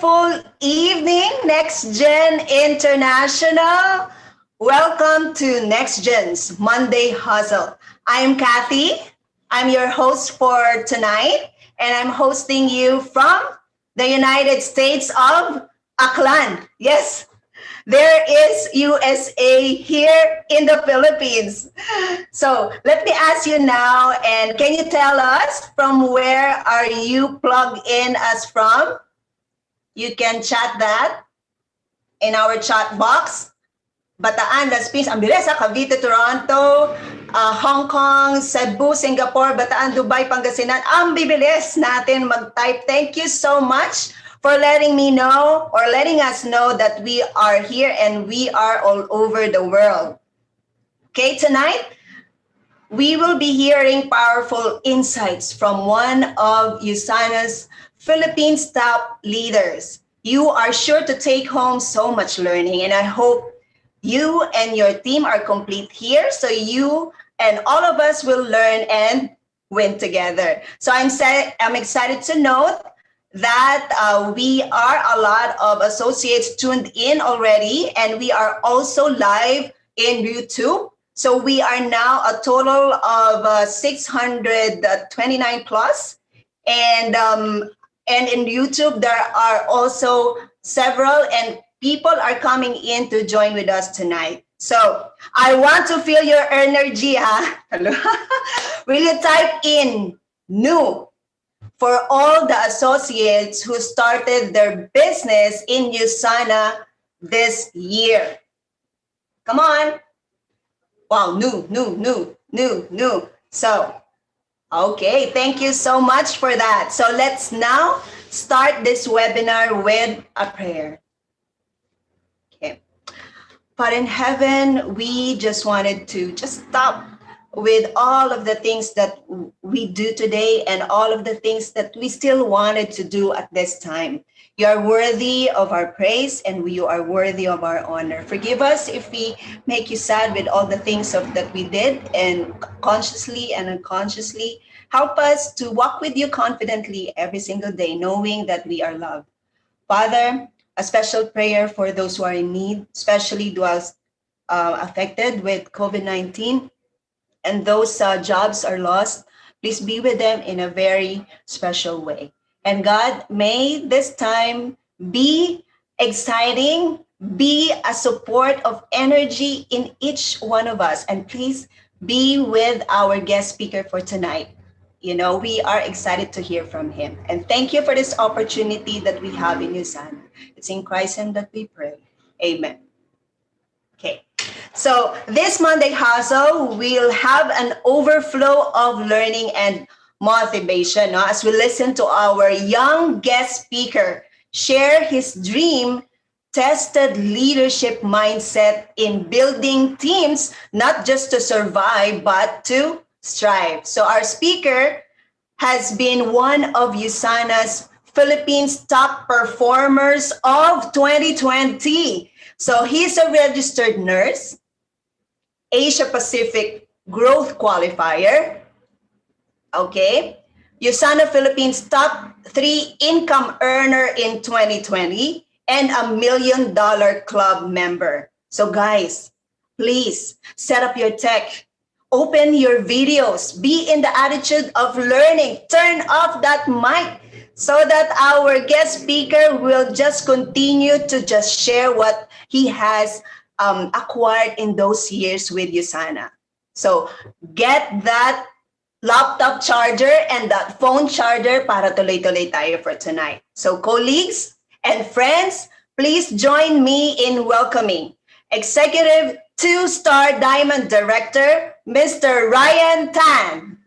wonderful evening, Next Gen International. Welcome to Next Gen's Monday Hustle. I'm Kathy. I'm your host for tonight, and I'm hosting you from the United States of Aklan. Yes, there is USA here in the Philippines. So let me ask you now, and can you tell us from where are you plugged in us from? You can chat that in our chat box. Bataan, Las Piñas, ang bilis ha, Cavite, Toronto, Hong Kong, Cebu, Singapore, Bataan, Dubai, Pangasinan. Ang bibilis natin mag-type. Thank you so much for letting me know or letting us know that we are here and we are all over the world. Okay, tonight we will be hearing powerful insights from one of USANA's Philippines top leaders. You are sure to take home so much learning, and I hope you and your team are complete here so you and all of us will learn and win together. So I'm excited to note that we are a lot of associates tuned in already, and we are also live in YouTube. So we are now a total of 629 plus, and in YouTube there are also several, and people are coming in to join with us tonight. So I want to feel your energy, huh? Hello. Will you type in new for all the associates who started their business in USANA this year? Come on. Wow, new. So, okay, thank you so much for that. So let's now start this webinar with a prayer. Okay. But in heaven, we just wanted to just stop with all of the things that we do today and all of the things that we still wanted to do at this time. You are worthy of our praise and you are worthy of our honor. Forgive us if we make you sad with all the things that we did, and consciously and unconsciously. Help us to walk with you confidently every single day, knowing that we are loved. Father, a special prayer for those who are in need, especially those affected with COVID-19, and those jobs are lost. Please be with them in a very special way. And God, may this time be exciting, be a support of energy in each one of us. And please be with our guest speaker for tonight. You know, we are excited to hear from him. And thank you for this opportunity that we have in USANA. It's in Christ's name that we pray. Amen. Okay. So this Monday Hustle, we'll have an overflow of learning and motivation, no? As we listen to our young guest speaker share his dream tested leadership mindset in building teams, not just to survive, but to strive. So our speaker has been one of USANA's Philippines top performers of 2020. So he's a registered nurse, Asia Pacific Growth Qualifier, okay? USANA Philippines top 3 income earner in 2020 and a $1 million club member. So guys, please set up your tech, open your videos, be in the attitude of learning, turn off that mic so that our guest speaker will just continue to just share what he has acquired in those years with USANA. So get that laptop charger and that phone charger para tuloy-tuloy tayo for tonight. So colleagues and friends, please join me in welcoming Executive 2-star Diamond Director, Mr. Ryan Tan.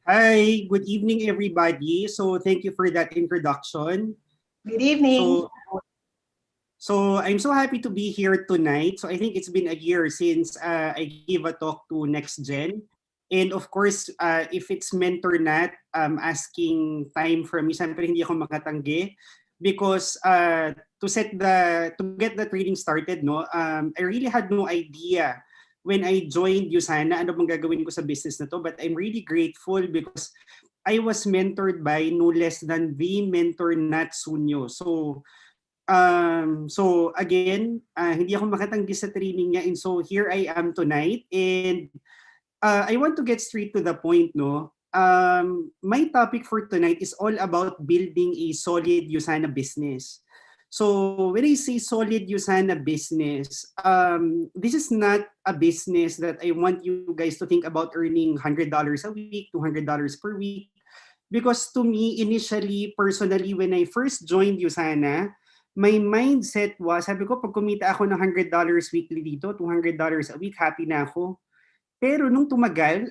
Hi, good evening, everybody. So thank you for that introduction. Good evening. So I'm so happy to be here tonight. So I think it's been a year since I gave a talk to Next Gen. And of course, if it's mentor not asking time from me, siyempre hindi ako makatanggi because to get the training started, no, I really had no idea when I joined USANA ano bang gagawin ko sa business na to, but I'm really grateful because I was mentored by no less than the mentor Nat Sunyo. So again, hindi ako makatanggi sa training niya, and so here I am tonight. And I want to get straight to the point, no? My topic for tonight is all about building a solid Usana business. So when I say solid Usana business, this is not a business that I want you guys to think about earning $100 a week, $200 per week. Because to me, initially, personally, when I first joined Usana, my mindset was, sabi ko, pag kumita ako ng $100 weekly dito, $200 a week, happy na ako. Pero nung tumagal,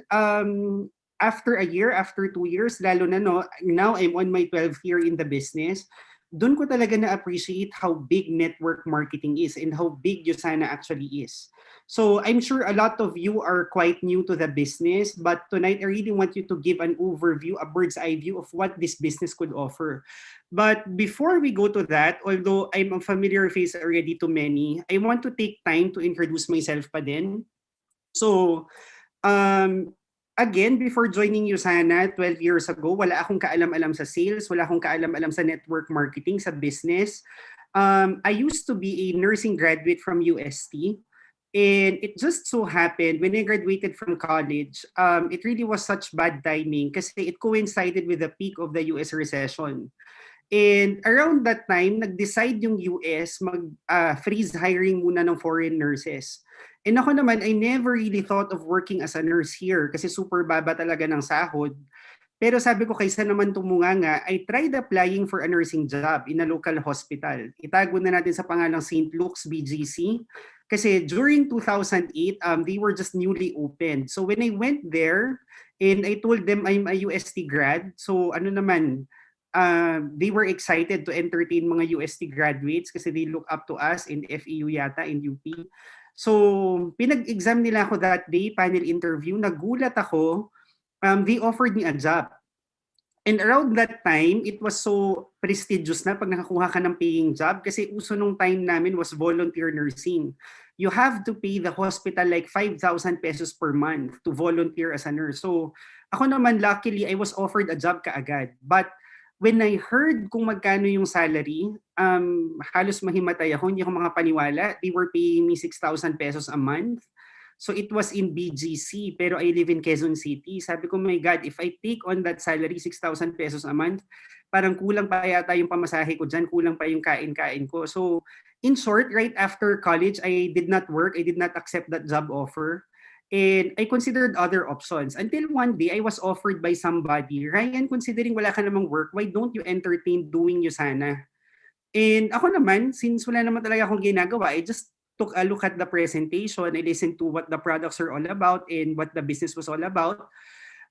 after a year, after 2 years, lalo na no, now I'm on my 12th year in the business, doon ko talaga na-appreciate how big network marketing is and how big Usana actually is. So I'm sure a lot of you are quite new to the business, but tonight I really want you to give an overview, a bird's eye view of what this business could offer. But before we go to that, although I'm a familiar face already to many, I want to take time to introduce myself pa din. So, again, before joining Usana 12 years ago, wala akong kaalam-alam sa sales, wala akong kaalam-alam sa network marketing, sa business. I used to be a nursing graduate from UST. And it just so happened, when I graduated from college, it really was such bad timing kasi it coincided with the peak of the US recession. And around that time, nag-decide yung US mag-freeze hiring muna ng foreign nurses. And ako naman, I never really thought of working as a nurse here kasi super baba talaga ng sahod. Pero sabi ko, kaysa naman tumunganga, I tried applying for a nursing job in a local hospital. Itago na natin sa pangalang St. Luke's BGC. Kasi during 2008, they were just newly opened. So when I went there, and I told them I'm a UST grad, so ano naman, they were excited to entertain mga UST graduates kasi they look up to us in FEU yata, in UP. So, pinag-exam nila ako that day, panel interview, nagulat ako, they offered me a job. And around that time, it was so prestigious na pag nakakuha ka ng paying job kasi uso nung time namin was volunteer nursing. You have to pay the hospital like 5,000 pesos per month to volunteer as a nurse. So, ako naman, luckily, I was offered a job kaagad. But when I heard kung magkano yung salary, halos mahimatay ako, hindi ako makapaniwala. They were paying me 6,000 pesos a month. So it was in BGC, pero I live in Quezon City. Sabi ko, my God, if I take on that salary, 6,000 pesos a month, parang kulang pa yata yung pamasahe ko dyan, kulang pa yung kain-kain ko. So in short, right after college, I did not work. I did not accept that job offer. And I considered other options until one day I was offered by somebody, Ryan, considering wala ka namang work, why don't you entertain doing Usana? And ako naman, since wala naman talaga akong ginagawa, I just took a look at the presentation, I listened to what the products are all about and what the business was all about.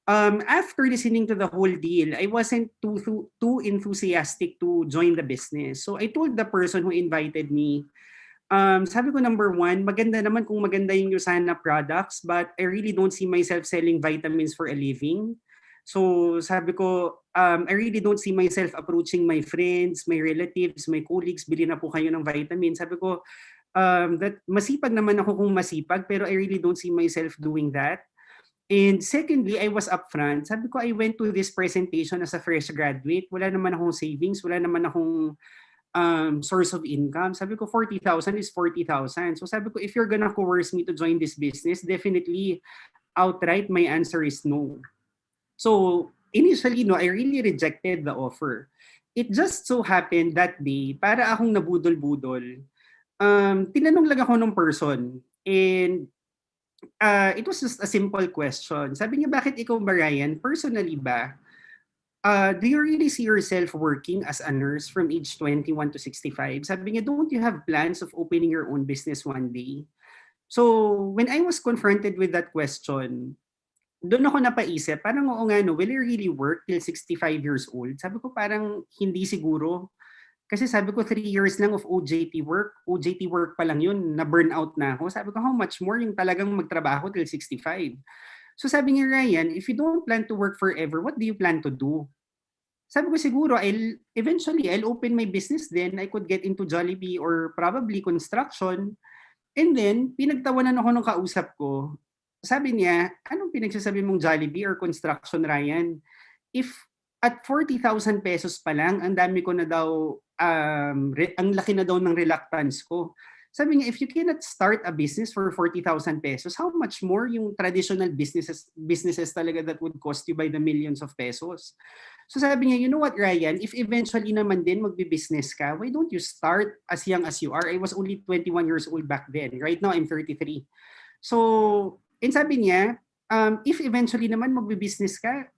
After listening to the whole deal, I wasn't too enthusiastic to join the business. So I told the person who invited me, sabi ko, number one, maganda naman kung maganda yung Usana products, but I really don't see myself selling vitamins for a living. So sabi ko, I really don't see myself approaching my friends, my relatives, my colleagues, bili na po kayo ng vitamins. Sabi ko, that masipag naman ako kung masipag, pero I really don't see myself doing that. And secondly, I was upfront. Sabi ko, I went to this presentation as a fresh graduate. Wala naman akong savings, wala naman akong source of income. Sabi ko, 40,000 is 40,000. So sabi ko, if you're gonna coerce me to join this business, definitely outright, my answer is no. So initially, no, I really rejected the offer. It just so happened that day, para akong nabudol-budol, tinanong lang ako ng person. And it was just a simple question. Sabi niya, bakit ikaw ba, Ryan? Personally ba, do you really see yourself working as a nurse from age 21 to 65? Sabi niya, don't you have plans of opening your own business one day? So when I was confronted with that question, doon ako napaisip, parang oo nga no, will I really work till 65 years old? Sabi ko parang hindi siguro. Kasi sabi ko 3 years lang of OJT work pa lang yun, na-burnout na ako. Sabi ko how much more yung talagang magtrabaho till 65? So sabi niya, Ryan, if you don't plan to work forever, what do you plan to do? Sabi ko siguro, I'll open my business then. I could get into Jollibee or probably construction. And then, pinagtawanan ako ng kausap ko. Sabi niya, anong pinagsasabi mong Jollibee or construction, Ryan? if at 40,000 pesos pa lang, ang dami ko na daw, ang laki na daw ng reluctance ko. Sabi niya, if you cannot start a business for 40,000 pesos, how much more yung traditional businesses talaga that would cost you by the millions of pesos? So sabi niya, you know what, Ryan, if eventually naman din magbi-business ka, why don't you start as young as you are? I was only 21 years old back then. Right now, I'm 33. So, and sabi niya, if eventually naman magbi-business ka,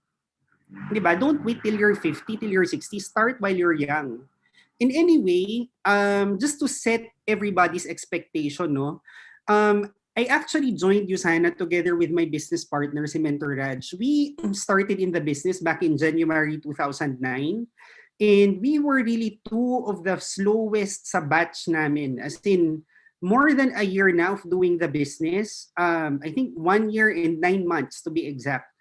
di ba, don't wait till you're 50, till you're 60. Start while you're young. In any way, just to set everybody's expectation, no, I actually joined Usana together with my business partner, si Mentor Raj. We started in the business back in January 2009. And we were really two of the slowest sa batch namin. As in, more than a year now of doing the business. I think 1 year and 9 months to be exact.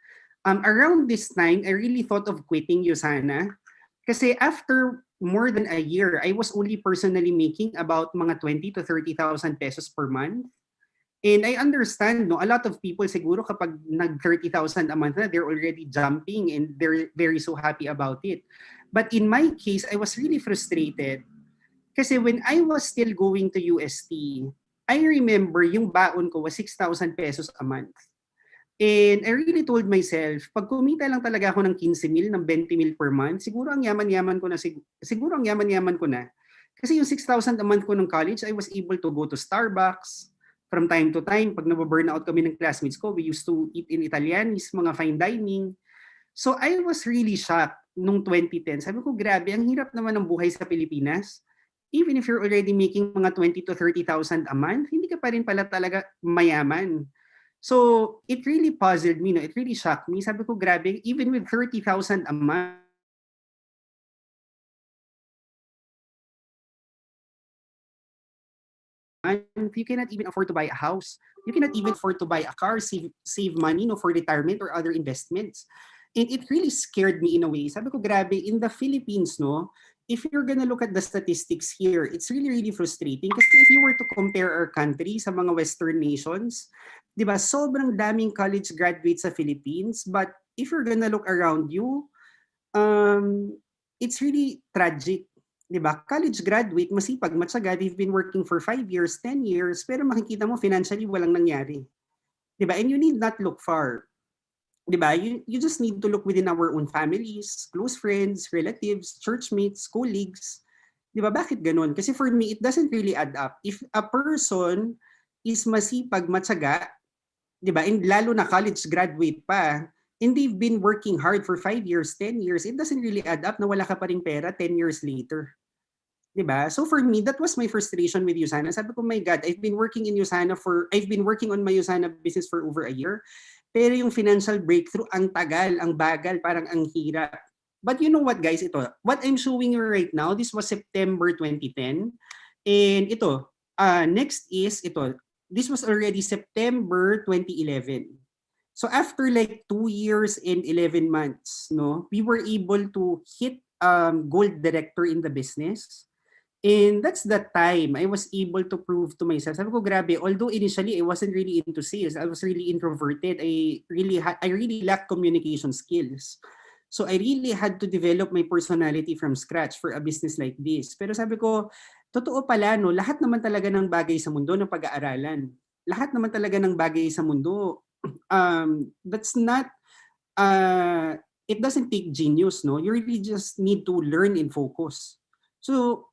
Around this time, I really thought of quitting Usana. Kasi after more than a year, I was only personally making about mga 20 to 30,000 pesos per month. And I understand, no, a lot of people siguro kapag nag 30,000 a month na, they're already jumping and they're very so happy about it. But in my case, I was really frustrated kasi when I was still going to UST, I remember yung baon ko was 6,000 pesos a month. And I really told myself, pag kumita lang talaga ako ng 15 mil, ng 20 mil per month, siguro ang yaman-yaman ko na. Siguro ang yaman-yaman ko na. Kasi yung 6,000 a month ko ng college, I was able to go to Starbucks from time to time. Pag nababurnout kami ng classmates ko, we used to eat in Italianis, mga fine dining. So I was really shocked nung 2010. Sabi ko, grabe, ang hirap naman ng buhay sa Pilipinas. Even if you're already making mga 20 to 30,000 a month, hindi ka pa rin pala talaga mayaman. So it really puzzled me, no? It really shocked me. Sabi ko, grabe, even with 30,000 a month, you cannot even afford to buy a house. You cannot even afford to buy a car, save money, no, for retirement or other investments. And it really scared me in a way. Sabi ko, grabe, in the Philippines, no, if you're gonna look at the statistics here, it's really, really frustrating. Kasi if you were to compare our country sa mga Western nations, di ba, sobrang daming college graduates sa Philippines. But if you're gonna look around you, it's really tragic. Di ba? College graduate, masipag, matyaga, they've been working for 5 years, 10 years, pero makikita mo financially walang nangyari. Di ba? And you need not look far. Di ba? You just need to look within our own families, close friends, relatives, churchmates, colleagues. Di ba? Bakit ganun? Kasi for me, it doesn't really add up. If a person is masipag, matyaga, di ba? And lalo na college graduate pa, and they've been working hard for 5 years, 10 years, it doesn't really add up na wala ka pa rin pera 10 years later. Diba? So for me, that was my frustration with Usana. Sabi ko, my God, I've been working on my Usana business for over a year. Pero yung financial breakthrough, ang tagal, ang bagal, parang ang hirap. But you know what, guys? Ito, what I'm showing you right now, this was September 2010. And ito, next is ito. This was already September 2011. So after like 2 years and 11 months, no, we were able to hit gold director in the business. And that's the time I was able to prove to myself. Sabi ko, grabe, although initially I wasn't really into sales, I was really introverted. I really lacked communication skills. So I really had to develop my personality from scratch for a business like this. Pero sabi ko, totoo pala, no, lahat naman talaga ng bagay sa mundo ng pag-aaralan. Lahat naman talaga ng bagay sa mundo, that's not, it doesn't take genius, no? You really just need to learn and focus. So,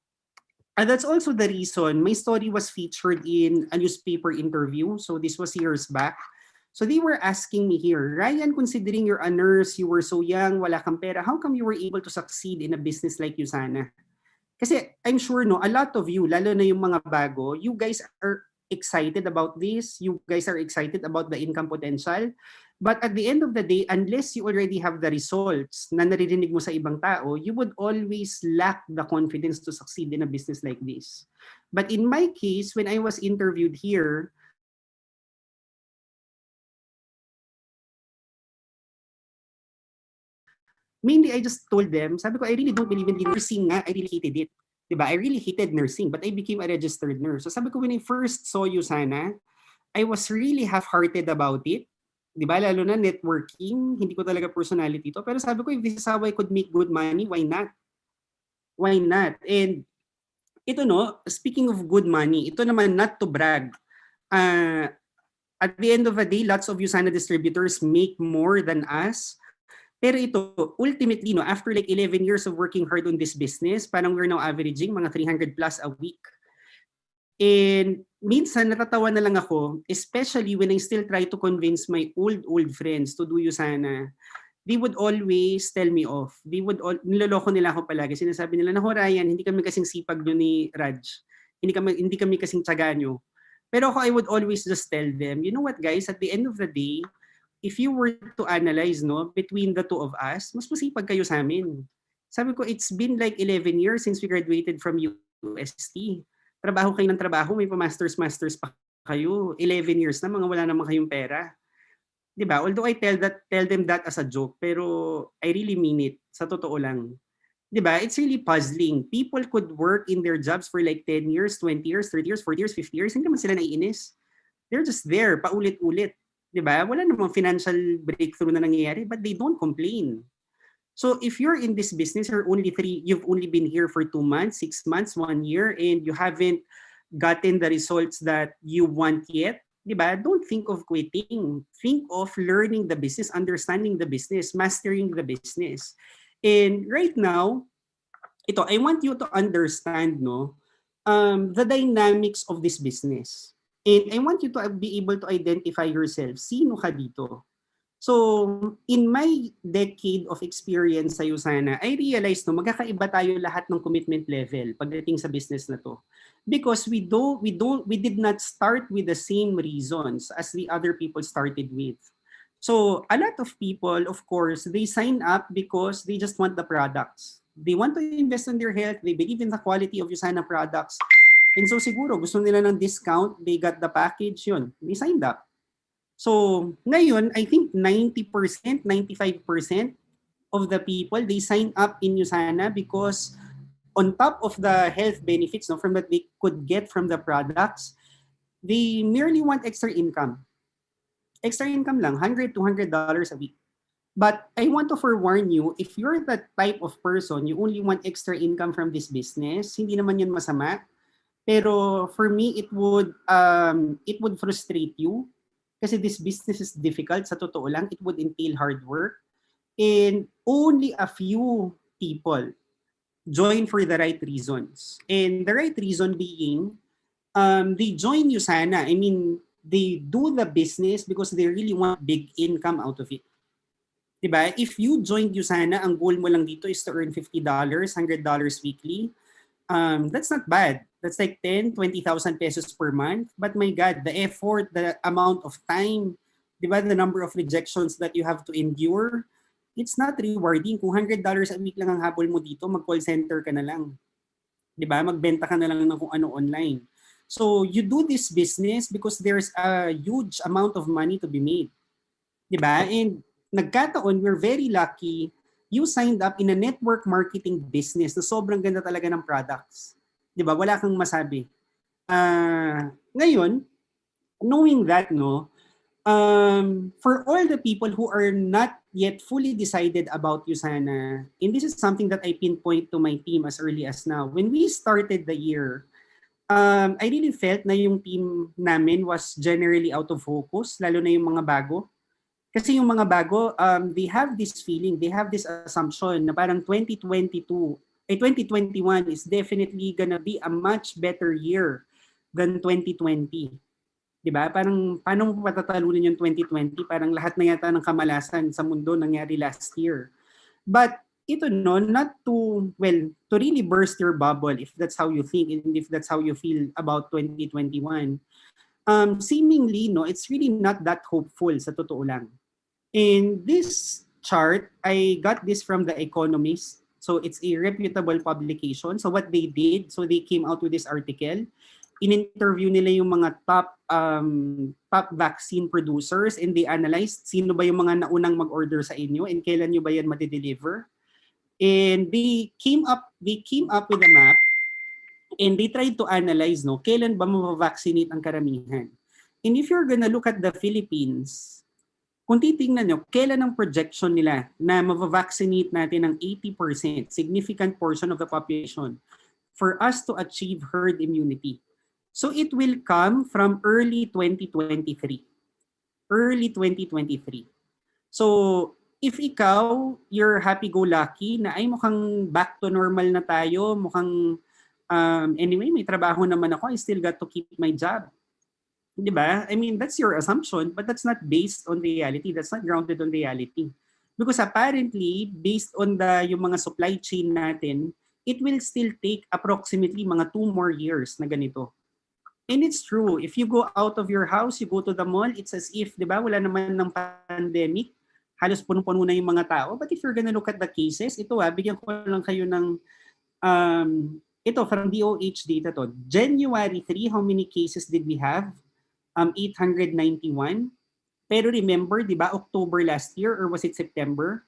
that's also the reason my story was featured in a newspaper interview. So this was years back. So they were asking me here, Ryan, considering you're a nurse, you were so young, wala kang pera, how come you were able to succeed in a business like Usana? Kasi I'm sure, no, a lot of you, lalo na yung mga bago, you guys are excited about this. You guys are excited about the income potential. But at the end of the day, unless you already have the results na naririnig mo sa ibang tao, you would always lack the confidence to succeed in a business like this. But in my case, when I was interviewed here, mainly I just told them, sabi ko, I really don't believe in nursing nga. I really hated it. Diba? I really hated nursing, but I became a registered nurse. So sabi ko, when I first saw Usana, I was really half-hearted about it. 'Di ba? Lalo na networking, hindi ko talaga personality to. Pero sabi ko, if this is how I could make good money, why not? Why not? And ito no, speaking of good money, ito naman not to brag. Uh, at the end of the day, lots of Usana distributors make more than us. Pero ito, ultimately, no, after like 11 years of working hard on this business, parang we're now averaging mga 300 plus a week. And minsan natatawa na lang ako, especially when I still try to convince my old friends to do Usana. They would always tell me off. Niloloko nila ako palagi. Sinasabi nila, naku Ryan, hindi kami kasing sipag nyo ni Raj. Hindi kami kasing tsaga nyo. Pero ako, I would always just tell them, you know what guys, at the end of the day, if you were to analyze no between the two of us, mas masipag kayo sa amin. Sabi ko, it's been like 11 years since we graduated from UST. Trabaho kayo ng trabaho, may pa-masters pa kayo. 11 years na, mga wala naman kayong pera. 'Di ba? Although I tell them that as a joke, pero I really mean it. Sa totoo lang. 'Di ba? It's really puzzling. People could work in their jobs for like 10 years, 20 years, 30 years, 40 years, 50 years, hindi naman sila naiinis. They're just there, paulit-ulit. 'Di ba? Wala namang financial breakthrough na nangyayari, but they don't complain. So if you're in this business, you've only been here for 2 months, 6 months, 1 year, and you haven't gotten the results that you want yet, di ba? Don't think of quitting. Think of learning the business, understanding the business, mastering the business. And right now, I want you to understand the dynamics of this business. And I want you to be able to identify yourself. Sino ka dito? So, in my decade of experience sa Usana, I realized magkakaiba tayo lahat ng commitment level pagdating sa business na to. Because we did not start with the same reasons as the other people started with. So, a lot of people, of course, they sign up because they just want the products. They want to invest in their health, they believe in the quality of Usana products. And so siguro, gusto nila ng discount, they got the package, yun, they signed up. So, ngayon, I think 90%, 95% of the people, they sign up in Usana because on top of the health benefits from that they could get from the products, they merely want extra income. Extra income lang, $100, $200 a week. But I want to forewarn you, if you're that type of person, you only want extra income from this business, hindi naman yun masama. Pero for me, it would frustrate you. Kasi this business is difficult, sa totoo lang, it would entail hard work. And only a few people join for the right reasons. And the right reason being, they join Usana. I mean, they do the business because they really want big income out of it. Diba? If you joined Usana, ang goal mo lang dito is to earn $50, $100 weekly, that's not bad. That's like 10, 20,000 pesos per month. But my God, the effort, the amount of time, di ba, the number of rejections that you have to endure, it's not rewarding. Kung $100 a week lang ang habol mo dito, mag-call center ka na lang. Di ba? Magbenta ka na lang ng kung ano online. So you do this business because there's a huge amount of money to be made. Di ba? And nagkataon, we're very lucky, you signed up in a network marketing business na sobrang ganda talaga ng products. Di ba? Wala kang masabi. Ngayon, knowing that, for all the people who are not yet fully decided about Usana, and this is something that I pinpoint to my team as early as now, when we started the year, I really felt na yung team namin was generally out of focus, lalo na yung mga bago. Kasi yung mga bago, they have this feeling, they have this assumption na parang 2021 is definitely gonna be a much better year than 2020. Diba? Parang, paano mo patatalunan yung 2020? Parang lahat na yata ng kamalasan sa mundo nangyari last year. But ito not to really burst your bubble if that's how you think and if that's how you feel about 2021. Seemingly, it's really not that hopeful sa totoo lang. In this chart, I got this from The Economist. So it's a reputable publication. So what they did, so they came out with this article. In-interview nila yung mga top vaccine producers and they analyzed sino ba yung mga naunang mag-order sa inyo and kailan nyo ba yan madi-deliver. And they came up with a map and they tried to analyze kailan ba mavavaccinate ang karamihan. And if you're gonna look at the Philippines, kung titingnan nyo, kailan ang projection nila na mavavaccinate natin ng 80%, significant portion of the population, for us to achieve herd immunity? So it will come from early 2023. Early 2023. So if ikaw, you're happy-go-lucky na ay mukhang back to normal na tayo, mukhang anyway, may trabaho naman ako, I still got to keep my job. Di ba? I mean, that's your assumption, but that's not based on reality. That's not grounded on reality. Because apparently, based on yung mga supply chain natin, it will still take approximately mga 2 more years na ganito. And it's true. If you go out of your house, you go to the mall, it's as if, di ba, wala naman ng pandemic. Halos puno-puno na yung mga tao. But if you're gonna look at the cases, ito bigyan ko lang kayo ng, ito from DOH data to. January 3, how many cases did we have? 891. Pero remember, di ba, October last year, or was it September?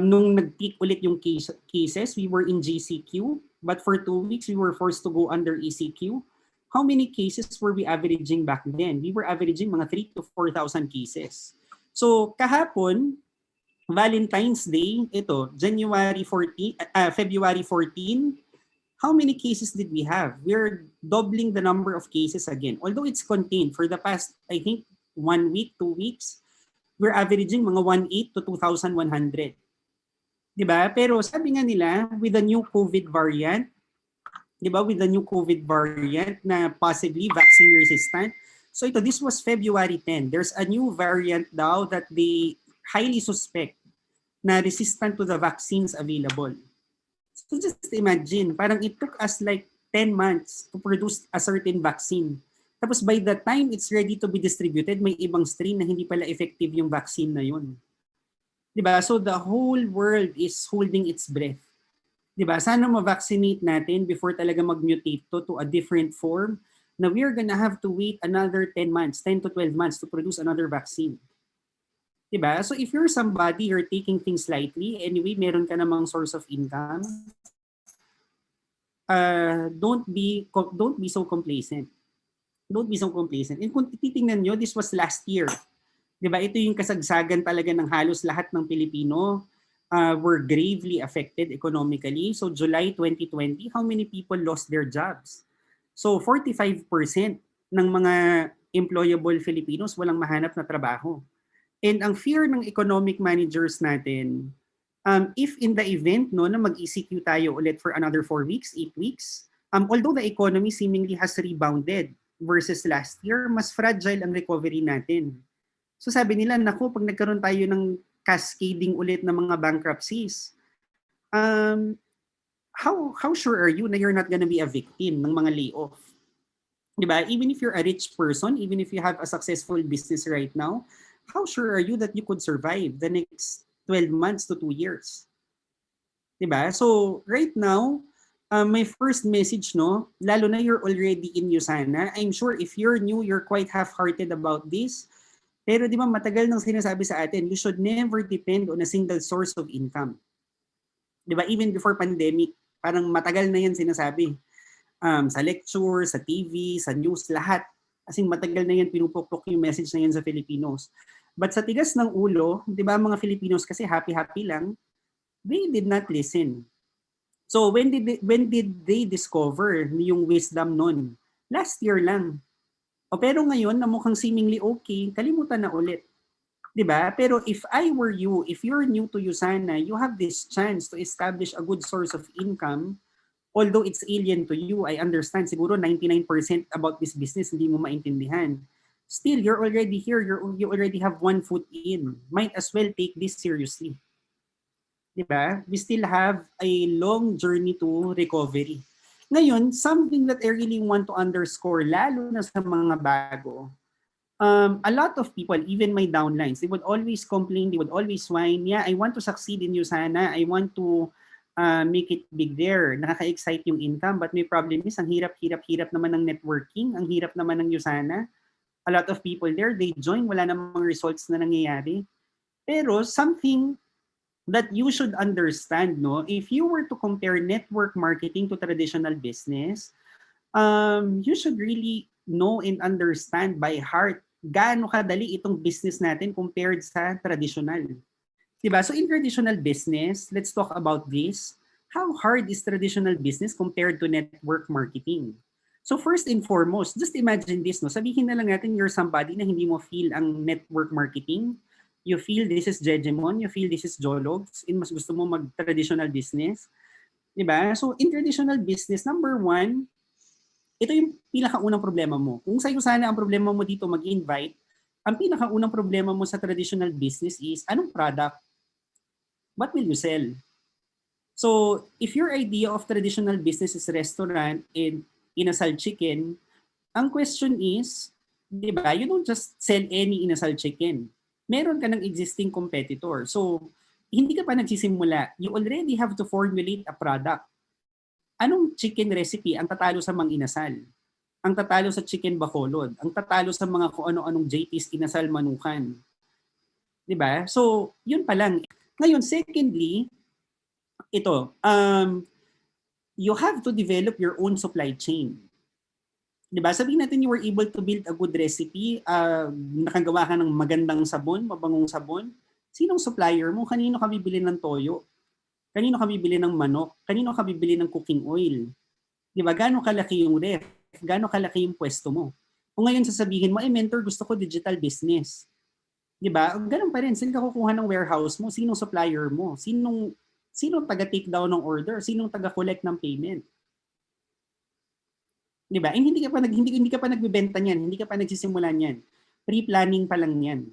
Nung nag-peak ulit yung cases, we were in GCQ. But for 2 weeks, we were forced to go under ECQ. How many cases were we averaging back then? We were averaging mga 3,000 to 4,000 cases. So kahapon, Valentine's Day, ito, February 14, how many cases did we have? We're doubling the number of cases again. Although it's contained for the past, I think, 1 week, 2 weeks, we're averaging mga 1,800 to 2,100. Diba? Pero sabi nga nila, with the new COVID variant, diba, with the new COVID variant na possibly vaccine resistant. So this was February 10. There's a new variant daw that they highly suspect na resistant to the vaccines available. So just imagine, parang it took us like 10 months to produce a certain vaccine. Tapos by the time it's ready to be distributed, may ibang strain na hindi pala effective yung vaccine na yun. Diba? So the whole world is holding its breath. Diba? Sana ma-vaccinate natin before talaga mag-mutate to a different form na we're gonna have to wait another 10 months, 10 to 12 months to produce another vaccine. Diba? So if you're somebody, you're taking things lightly, anyway, meron ka namang source of income, don't be so complacent. Don't be so complacent. And kung titingnan nyo, this was last year. Diba? Ito yung kasagsagan talaga ng halos lahat ng Pilipino were gravely affected economically. So July 2020, how many people lost their jobs? So 45% ng mga employable Filipinos walang mahanap na trabaho. And ang fear ng economic managers natin, if in the event na mag-ECQ tayo ulit for another 4 weeks, 8 weeks, although the economy seemingly has rebounded versus last year, mas fragile ang recovery natin. So sabi nila, naku, pag nagkaroon tayo ng cascading ulit ng mga bankruptcies, how sure are you na you're not gonna be a victim ng mga layoff? Diba? Even if you're a rich person, even if you have a successful business right now, how sure are you that you could survive the next 12 months to 2 years? Diba? So right now, my first message, lalo na you're already in USANA, I'm sure if you're new, you're quite half-hearted about this. Pero di ba matagal nang sinasabi sa atin, you should never depend on a single source of income. Di ba? Even before pandemic, parang matagal na yan sinasabi. Sa lecture, sa TV, sa news, lahat. Kasi matagal na yan pinupukpok yung message na yan sa Filipinos. But sa tigas ng ulo, di ba mga Filipinos kasi happy-happy lang, they did not listen. So when did they discover yung wisdom nun? Last year lang. Pero ngayon na mukhang seemingly okay, kalimutan na ulit. 'Di ba? Pero if I were you, if you're new to USANA, you have this chance to establish a good source of income. Although it's alien to you, I understand siguro 99% about this business hindi mo maintindihan. Still, you're already here, you already have one foot in. Might as well take this seriously. 'Di ba? We still have a long journey to recovery. Ngayon, something that I really want to underscore, lalo na sa mga bago, a lot of people, even my downlines, they would always complain, they would always whine, yeah, I want to succeed in USANA, I want to make it big there. Nakaka-excite yung income, but may problem is, ang hirap naman ng networking, ang hirap naman ng USANA. A lot of people there, they join, wala namang results na nangyayari. Pero something that you should understand, if you were to compare network marketing to traditional business, you should really know and understand by heart gaano kadali itong business natin compared sa traditional. Diba? So in traditional business, let's talk about this. How hard is traditional business compared to network marketing? So first and foremost, just imagine this, no? Sabihin na lang natin you're somebody na hindi mo feel ang network marketing. You feel this is Jejemon, you feel this is Jologs, and mas gusto mo mag-traditional business. Diba? So in traditional business, number one, ito yung pinakaunang problema mo. Kung sa'yo sana ang problema mo dito mag-invite, ang pinakaunang problema mo sa traditional business is anong product? What will you sell? So, if your idea of traditional business is restaurant and inasal chicken, ang question is, di ba, you don't just sell any inasal chicken. Meron ka ng existing competitor. So, hindi ka pa nagsisimula. You already have to formulate a product. Anong chicken recipe ang tatalo sa Mang Inasal? Ang tatalo sa chicken bacolod? Ang tatalo sa mga kung ano-anong JT's inasal manukan? Di ba? So, yun pa lang. Ngayon, secondly, ito, you have to develop your own supply chain. Diba? Sabihin natin you were able to build a good recipe, nakagawa ka ng magandang sabon, mabangong sabon. Sinong supplier mo? Kanino ka bibili ng toyo? Kanino ka bibili ng manok? Kanino ka bibili ng cooking oil? Diba? Gaano kalaki yung ref? Gaano kalaki yung pwesto mo? Kung ngayon sasabihin mo, mentor, gusto ko digital business. Diba? Ganun pa rin. Saan ka kukuha ng warehouse mo? Sinong supplier mo? Sinong taga-take down ng order? Sinong taga-collect ng payment? Di ba? Hindi ka pa nagbebenta niyan, hindi ka pa nagsisimula niyan. Pre-planning pa lang niyan.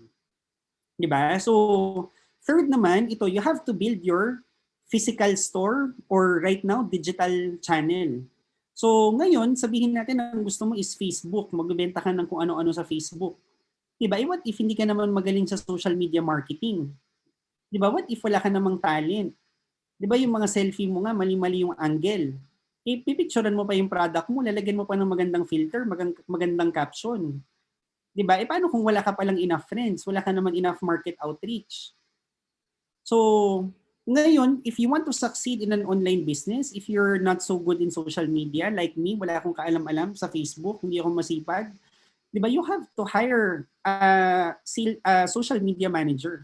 Di ba? So, third naman, ito, you have to build your physical store or right now, digital channel. So, ngayon, sabihin natin ang gusto mo is Facebook. Magbebenta ka ng kung ano-ano sa Facebook. Di ba? What if hindi ka naman magaling sa social media marketing? Di ba? What if wala ka namang talent? Di ba yung mga selfie mo nga, mali-mali yung angle? Ipipicturean mo pa yung product mo, lalagyan mo pa ng magandang filter, magandang caption. Diba? Paano kung wala ka palang enough friends, wala ka naman enough market outreach? So, ngayon, if you want to succeed in an online business, if you're not so good in social media, like me, wala akong kaalam-alam sa Facebook, hindi ako masipag, diba? You have to hire a social media manager.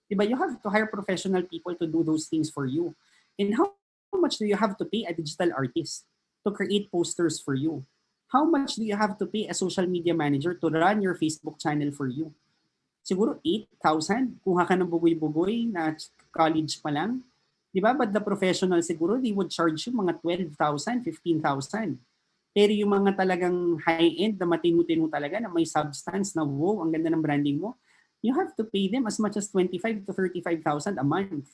Diba? You have to hire professional people to do those things for you. And how much do you have to pay a digital artist to create posters for you? How much do you have to pay a social media manager to run your Facebook channel for you? Siguro 8,000. Kuha ka ng bugoy-bugoy na college pa lang. Di ba? But the professional siguro, they would charge you mga 12,000, 15,000. Pero yung mga talagang high-end na matinu-tinu talaga na may substance na wow, ang ganda ng branding mo, you have to pay them as much as 25,000 to 35,000 a month.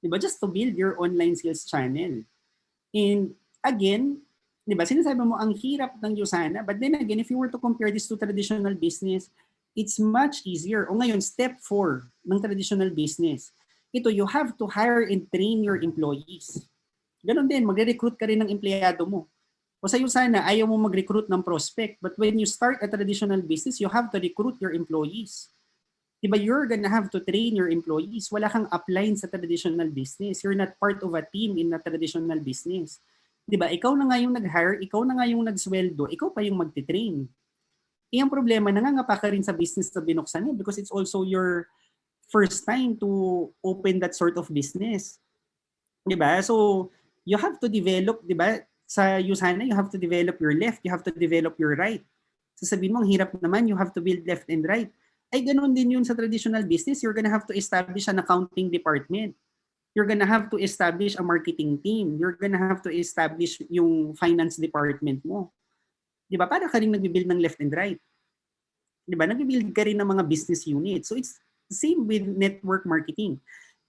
Diba? Just to build your online sales channel. And again, diba, sinasabi mo ang hirap ng Usana, but then again, if you were to compare this to traditional business, it's much easier. O ngayon, step 4 ng traditional business. Ito, you have to hire and train your employees. Ganon din, magre-recruit ka rin ng empleyado mo. O sa Usana, ayaw mo mag-recruit ng prospect, but when you start a traditional business, you have to recruit your employees. Diba, you're gonna have to train your employees. Wala kang upline sa traditional business. You're not part of a team in a traditional business. Diba, ikaw na nga yung nag-hire, ikaw na nga yung nagsweldo, ikaw pa yung magtitrain. Ang problema, nangangapa ka rin sa business na binuksan mo because it's also your first time to open that sort of business. Diba? So, you have to develop, diba, sa Usana, you have to develop your left, you have to develop your right. Sasabihin mo, ang hirap naman, you have to build left and right. Ay, ganun din yun sa traditional business. You're gonna have to establish an accounting department. You're gonna have to establish a marketing team. You're gonna have to establish yung finance department mo. Di ba? Para ka rin nag-build ng left and right. Di ba? Nag-build ka rin ng mga business units. So it's the same with network marketing.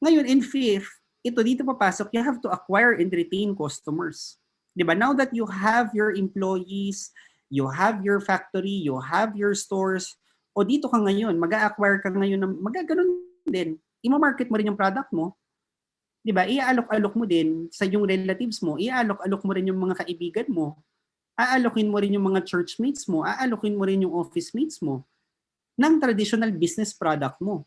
Ngayon, in fifth, dito papasok, you have to acquire and retain customers. Di ba? Now that you have your employees, you have your factory, you have your stores, o dito ka ngayon, mag-a-acquire ka ngayon, magaganon din. I-market mo rin yung product mo. Diba? Iaalok-alok mo din sa yung relatives mo. Iaalok-alok mo rin yung mga kaibigan mo. Aalokin mo rin yung mga churchmates mo. Aalokin mo rin yung office mates mo ng traditional business product mo.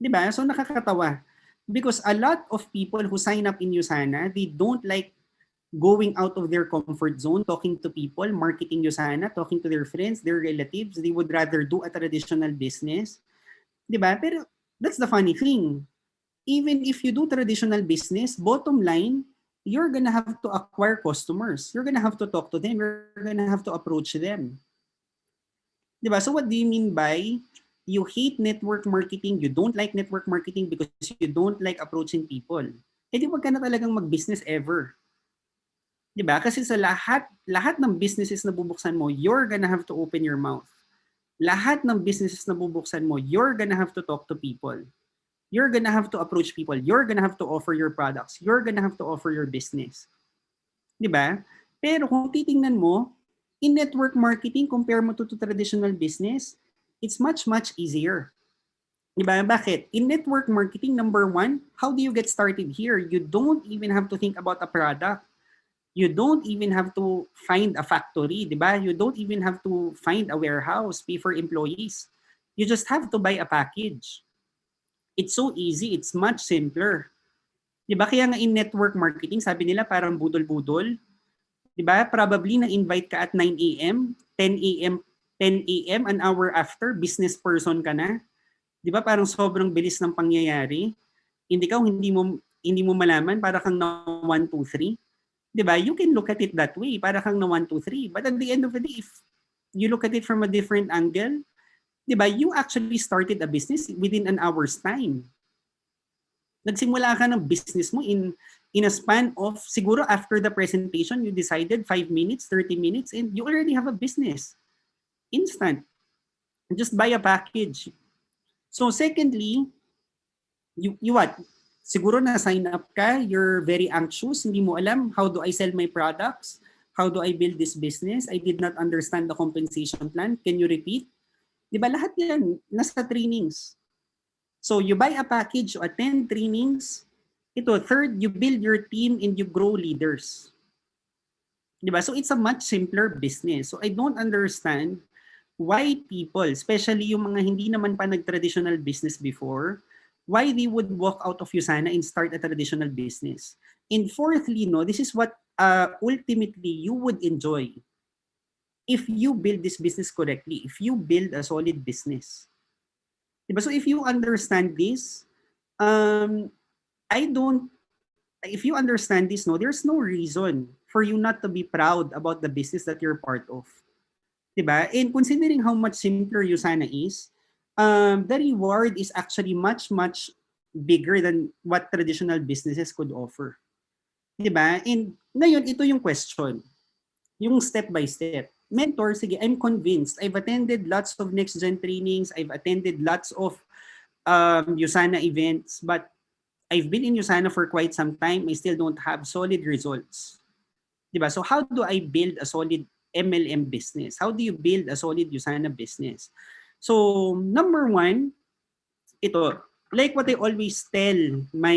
Diba? So nakakatawa. Because a lot of people who sign up in Usana, they don't like going out of their comfort zone, talking to people, marketing Yusana, talking to their friends, their relatives. They would rather do a traditional business. Diba? Pero that's the funny thing. Even if you do traditional business, bottom line, you're gonna have to acquire customers. You're gonna have to talk to them. You're gonna have to approach them. Diba? So what do you mean by you hate network marketing, you don't like network marketing because you don't like approaching people? Eh di wag ka na talagang mag-business ever. 'Di ba? Kasi sa lahat ng businesses na bubuksan mo, you're gonna have to open your mouth. Lahat ng businesses na bubuksan mo, you're gonna have to talk to people. You're gonna have to approach people. You're gonna have to offer your products. You're gonna have to offer your business. 'Di ba? Pero kung titingnan mo, in network marketing, compare mo to traditional business, it's much easier. 'Di ba? Bakit? In network marketing, number one, how do you get started here? You don't even have to think about a product. You don't even have to find a factory, di ba? You don't even have to find a warehouse, pay for employees. You just have to buy a package. It's so easy. It's much simpler. Di ba? Kaya nga in network marketing, sabi nila parang budol-budol. Di ba? Probably na-invite ka at 9 a.m., 10 a.m., 10 a.m., an hour after, business person ka na. Di ba? Parang sobrang bilis ng pangyayari. Hindi mo malaman, para kang na 1, 2, 3. Diba? You can look at it that way, para kang na 1, 2, 3. But at the end of the day, if you look at it from a different angle, diba, you actually started a business within an hour's time. Nagsimula ka ng business mo in a span of, siguro after the presentation, you decided 5 minutes, 30 minutes, and you already have a business. Instant. Just buy a package. So secondly, you what? Siguro na sign up ka, you're very anxious, hindi mo alam, how do I sell my products? How do I build this business? I did not understand the compensation plan. Can you repeat? Di ba lahat yan nasa trainings. So you buy a package, you attend trainings. Ito, third, you build your team and you grow leaders. Di ba? So it's a much simpler business. So I don't understand why people, especially yung mga hindi naman pa nag-traditional business before, why they would walk out of Yusana and start a traditional business. And fourthly, no, this is what ultimately you would enjoy if you build this business correctly, if you build a solid business. Diba? So if you understand this, if you understand this, no, there's no reason for you not to be proud about the business that you're part of. Diba? And considering how much simpler Yusana is, the reward is actually much bigger than what traditional businesses could offer. Diba? And ngayon, ito yung question. Yung step by step. Mentor, sige, I'm convinced. I've attended lots of next-gen trainings. I've attended lots of Yusana events. But I've been in Yusana for quite some time. I still don't have solid results. Diba? So how do I build a solid MLM business? How do you build a solid Yusana business? So, number one, ito, like what I always tell my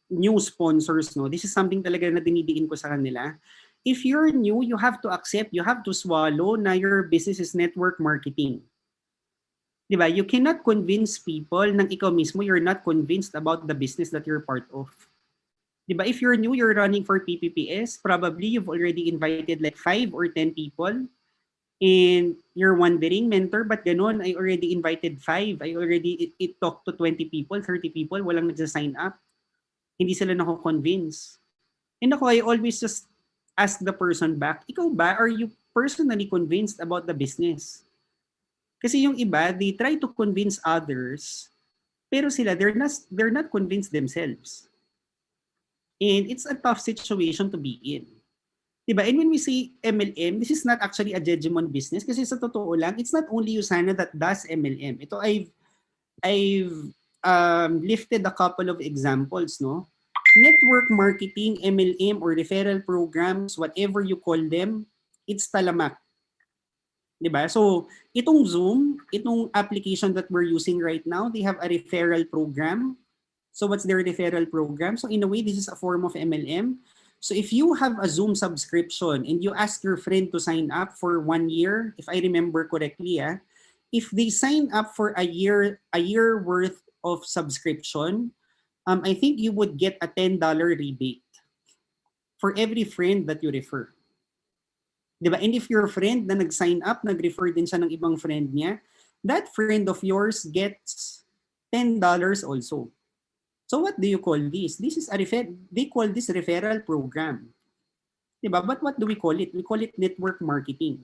new sponsors, no, this is something talaga na dinidiin ko sa kanila. If you're new, you have to accept, you have to swallow na your business is network marketing. Diba? You cannot convince people nang ikaw mismo, you're not convinced about the business that you're part of. Diba? If you're new, you're running for PPPS, probably you've already invited like 5 or 10 people. And you're wondering, mentor, but ganon, I already invited 5. I already talked to 20 people, 30 people, walang nagsa-sign up. Hindi sila nako-convince. And ako, I always just ask the person back, ikaw ba, are you personally convinced about the business? Kasi yung iba, they try to convince others, pero sila, they're not convinced themselves. And it's a tough situation to be in. Diba? And when we say MLM, this is not actually a Jejemon business kasi sa totoo lang, it's not only Yusana that does MLM. Ito, I've lifted a couple of examples, no? Network marketing, MLM, or referral programs, whatever you call them, it's talamak. Diba? So, itong Zoom, itong application that we're using right now, they have a referral program. So, what's their referral program? So, in a way, this is a form of MLM. So if you have a Zoom subscription and you ask your friend to sign up for 1 year, if I remember correctly, if they sign up for a year worth of subscription, I think you would get a $10 rebate. for every friend that you refer. Di ba? And if your friend na nag-sign up, nag-refer din siya ng ibang friend niya, that friend of yours gets $10 also. So what do you call this? This is they call this referral program. Diba? But what do we call it? We call it network marketing.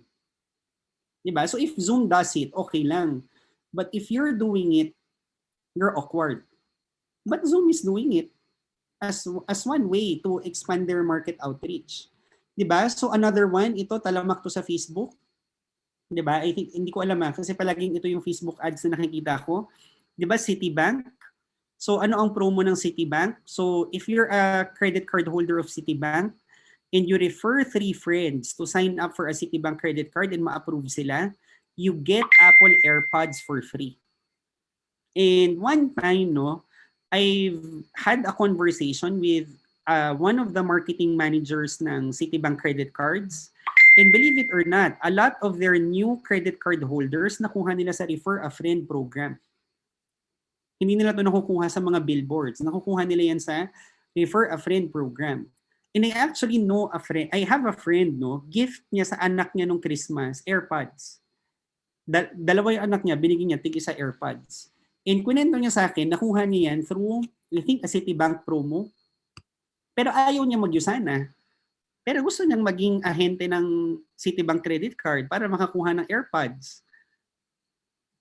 Diba? So if Zoom does it, okay lang. But if you're doing it, you're awkward. But Zoom is doing it as one way to expand their market outreach. Diba? So another one, ito talamak to sa Facebook. Diba? I think, hindi ko alam kasi palaging ito yung Facebook ads na nakikita ko. Diba? Citibank. So ano ang promo ng Citibank? So if you're a credit card holder of Citibank and you refer 3 friends to sign up for a Citibank credit card and ma-approve sila, you get Apple AirPods for free. And one time, no, I've had a conversation with one of the marketing managers ng Citibank credit cards. And believe it or not, a lot of their new credit card holders nakuha nila sa Refer a Friend program. Hindi nila ito nakukuha sa mga billboards. Nakukuha nila yan sa Refer a Friend program. And I actually know a friend, I have a friend, no, gift niya sa anak niya nung Christmas, AirPods. Dalawa yung anak niya, binigyan niya tig-isa AirPods. And kunento niya sa akin, nakuha niya yan through, I think, a Citibank promo. Pero ayaw niya mag-usana. Pero gusto niyang maging ahente ng Citibank credit card para makakuha ng AirPods.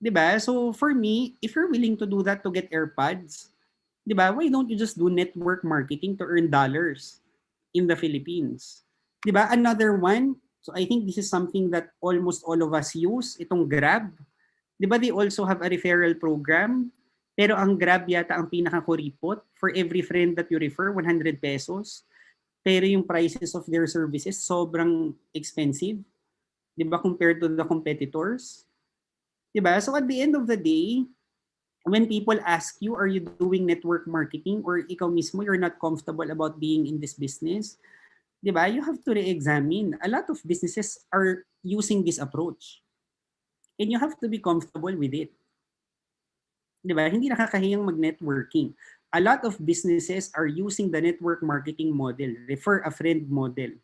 Diba? So for me, if you're willing to do that to get AirPods, diba, why don't you just do network marketing to earn dollars in the Philippines? Diba? Another one, so I think this is something that almost all of us use, itong Grab. Diba they also have a referral program, pero ang Grab yata ang pinaka-kuripot. For every friend that you refer, 100 pesos. Pero yung prices of their services sobrang expensive. Diba compared to the competitors? Diba? So at the end of the day, when people ask you, are you doing network marketing or ikaw mismo, you're not comfortable about being in this business, diba? You have to re-examine. A lot of businesses are using this approach. And you have to be comfortable with it. Diba? Hindi nakakahiyang mag-networking. A lot of businesses are using the network marketing model, refer a friend model.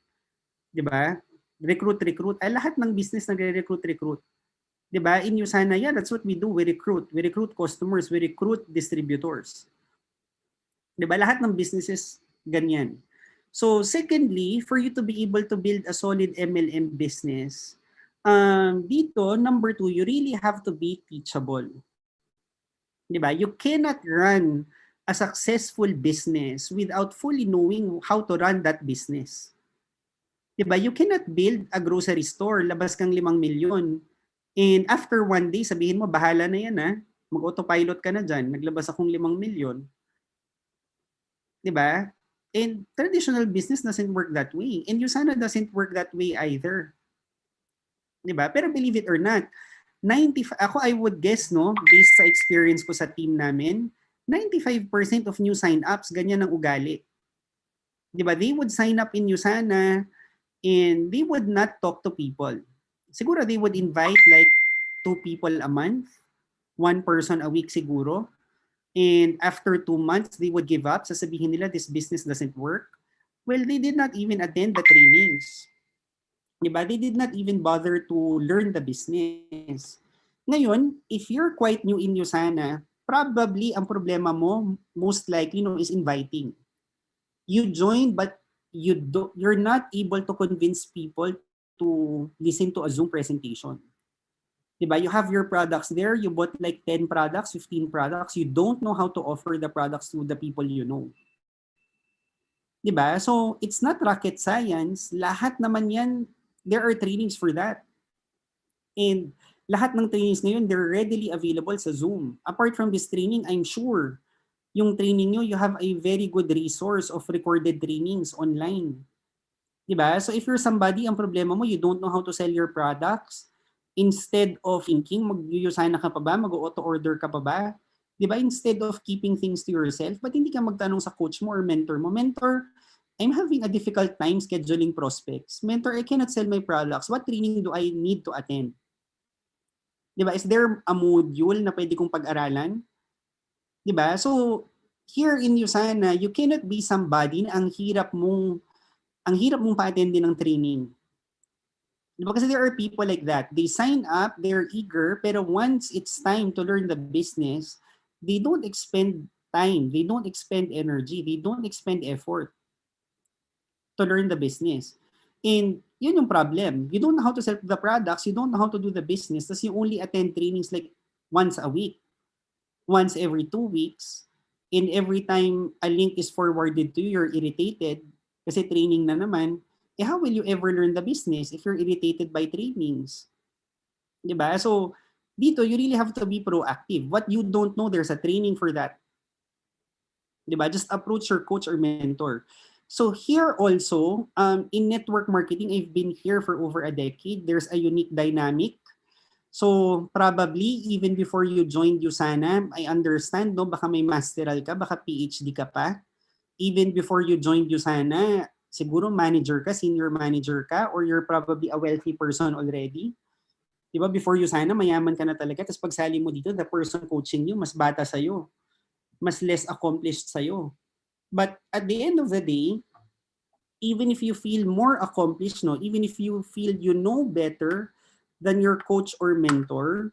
Diba? Recruit. Lahat ng business nagre-recruit. Diba? In Usana, yeah, that's what we do. We recruit. We recruit customers. We recruit distributors. Diba? Lahat ng businesses ganyan. So secondly, for you to be able to build a solid MLM business, dito, number 2, you really have to be teachable. Diba? You cannot run a successful business without fully knowing how to run that business. Diba? You cannot build a grocery store, labas kang 5 milyon, and after one day, sabihin mo, bahala na yan mag-autopilot ka na dyan, naglabas akong 5 milyon. Diba? And traditional business doesn't work that way. And Usana doesn't work that way either. Diba? Pero believe it or not, ako I would guess, no, based sa experience ko sa team namin, 95% of new sign-ups, ganyan ang ugali. Diba? They would sign up in Usana and they would not talk to people. Siguro they would invite like 2 people a month, 1 person a week siguro. And after 2 months, they would give up. Sasabihin nila, this business doesn't work. Well, they did not even attend the trainings. Diba? They did not even bother to learn the business. Ngayon, if you're quite new in Usana, probably ang problema mo, most likely, is inviting. You join, but you're not able to convince people to listen to a Zoom presentation. Diba? You have your products there, you bought like 10 products, 15 products, you don't know how to offer the products to the people you know. Diba? So, it's not rocket science. Lahat naman yan, there are trainings for that. And lahat ng trainings ngayon, they're readily available sa Zoom. Apart from this training, I'm sure, yung training nyo, you have a very good resource of recorded trainings online. Diba? So if you're somebody, ang problema mo, you don't know how to sell your products, instead of thinking, mag-Usana ka pa ba? Mag-auto-order ka pa ba? Diba? Instead of keeping things to yourself, ba't hindi ka magtanong sa coach mo or mentor mo? Mentor, I'm having a difficult time scheduling prospects. Mentor, I cannot sell my products. What training do I need to attend? Diba? Is there a module na pwede kong pag-aralan? Diba? So, here in Usana, you cannot be somebody na ang hirap mong ang hirap mong pa-attend din ng training. Diba? Kasi there are people like that. They sign up, they're eager, pero once it's time to learn the business, they don't expend time, they don't expend energy, they don't expend effort to learn the business. And yun yung problem. You don't know how to sell the products, you don't know how to do the business, tapos you only attend trainings like once a week, once every 2 weeks, and every time a link is forwarded to you, you're irritated kasi training na naman, how will you ever learn the business if you're irritated by trainings? Diba? So, dito, you really have to be proactive. What you don't know, there's a training for that. Diba? Just approach your coach or mentor. So here also, in network marketing, I've been here for over a decade. There's a unique dynamic. So probably even before you joined USANA, I understand, no, baka may masteral ka, baka PhD ka pa. Even before you joined USANA, siguro manager ka, senior manager ka, or you're probably a wealthy person already. Diba, before USANA, mayaman ka na talaga. Tapos pagsali mo dito, the person coaching you, mas bata sa'yo, mas less accomplished sa'yo. But at the end of the day, even if you feel more accomplished, no, even if you feel you know better than your coach or mentor,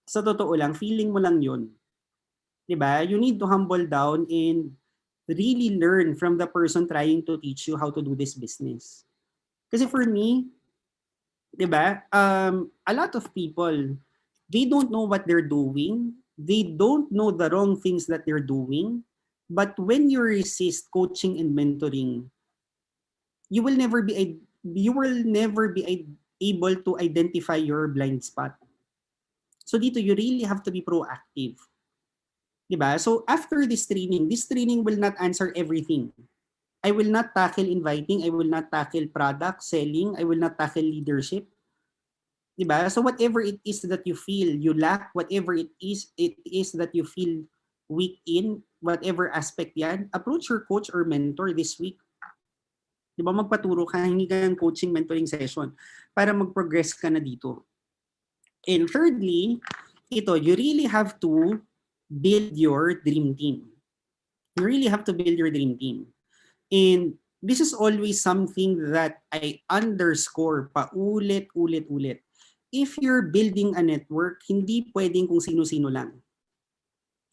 sa totoo lang, feeling mo lang yun. Diba? You need to humble down and really learn from the person trying to teach you how to do this business. Kasi for me, diba, a lot of people, they don't know what they're doing. They don't know the wrong things that they're doing. But when you resist coaching and mentoring, you will never be able to identify your blind spot. So dito, you really have to be proactive. Diba? So after this training will not answer everything. I will not tackle inviting, I will not tackle product selling, I will not tackle leadership. Diba? So whatever it is that you feel you lack, whatever it is that you feel weak in, whatever aspect yan, approach your coach or mentor this week. Diba, magpaturo ka, hindi ka ng coaching mentoring session para mag-progress ka na dito. And thirdly, you really have to build your dream team. You really have to build your dream team. And this is always something that I underscore paulit-ulit. If you're building a network, hindi pwedeng kung sino-sino lang.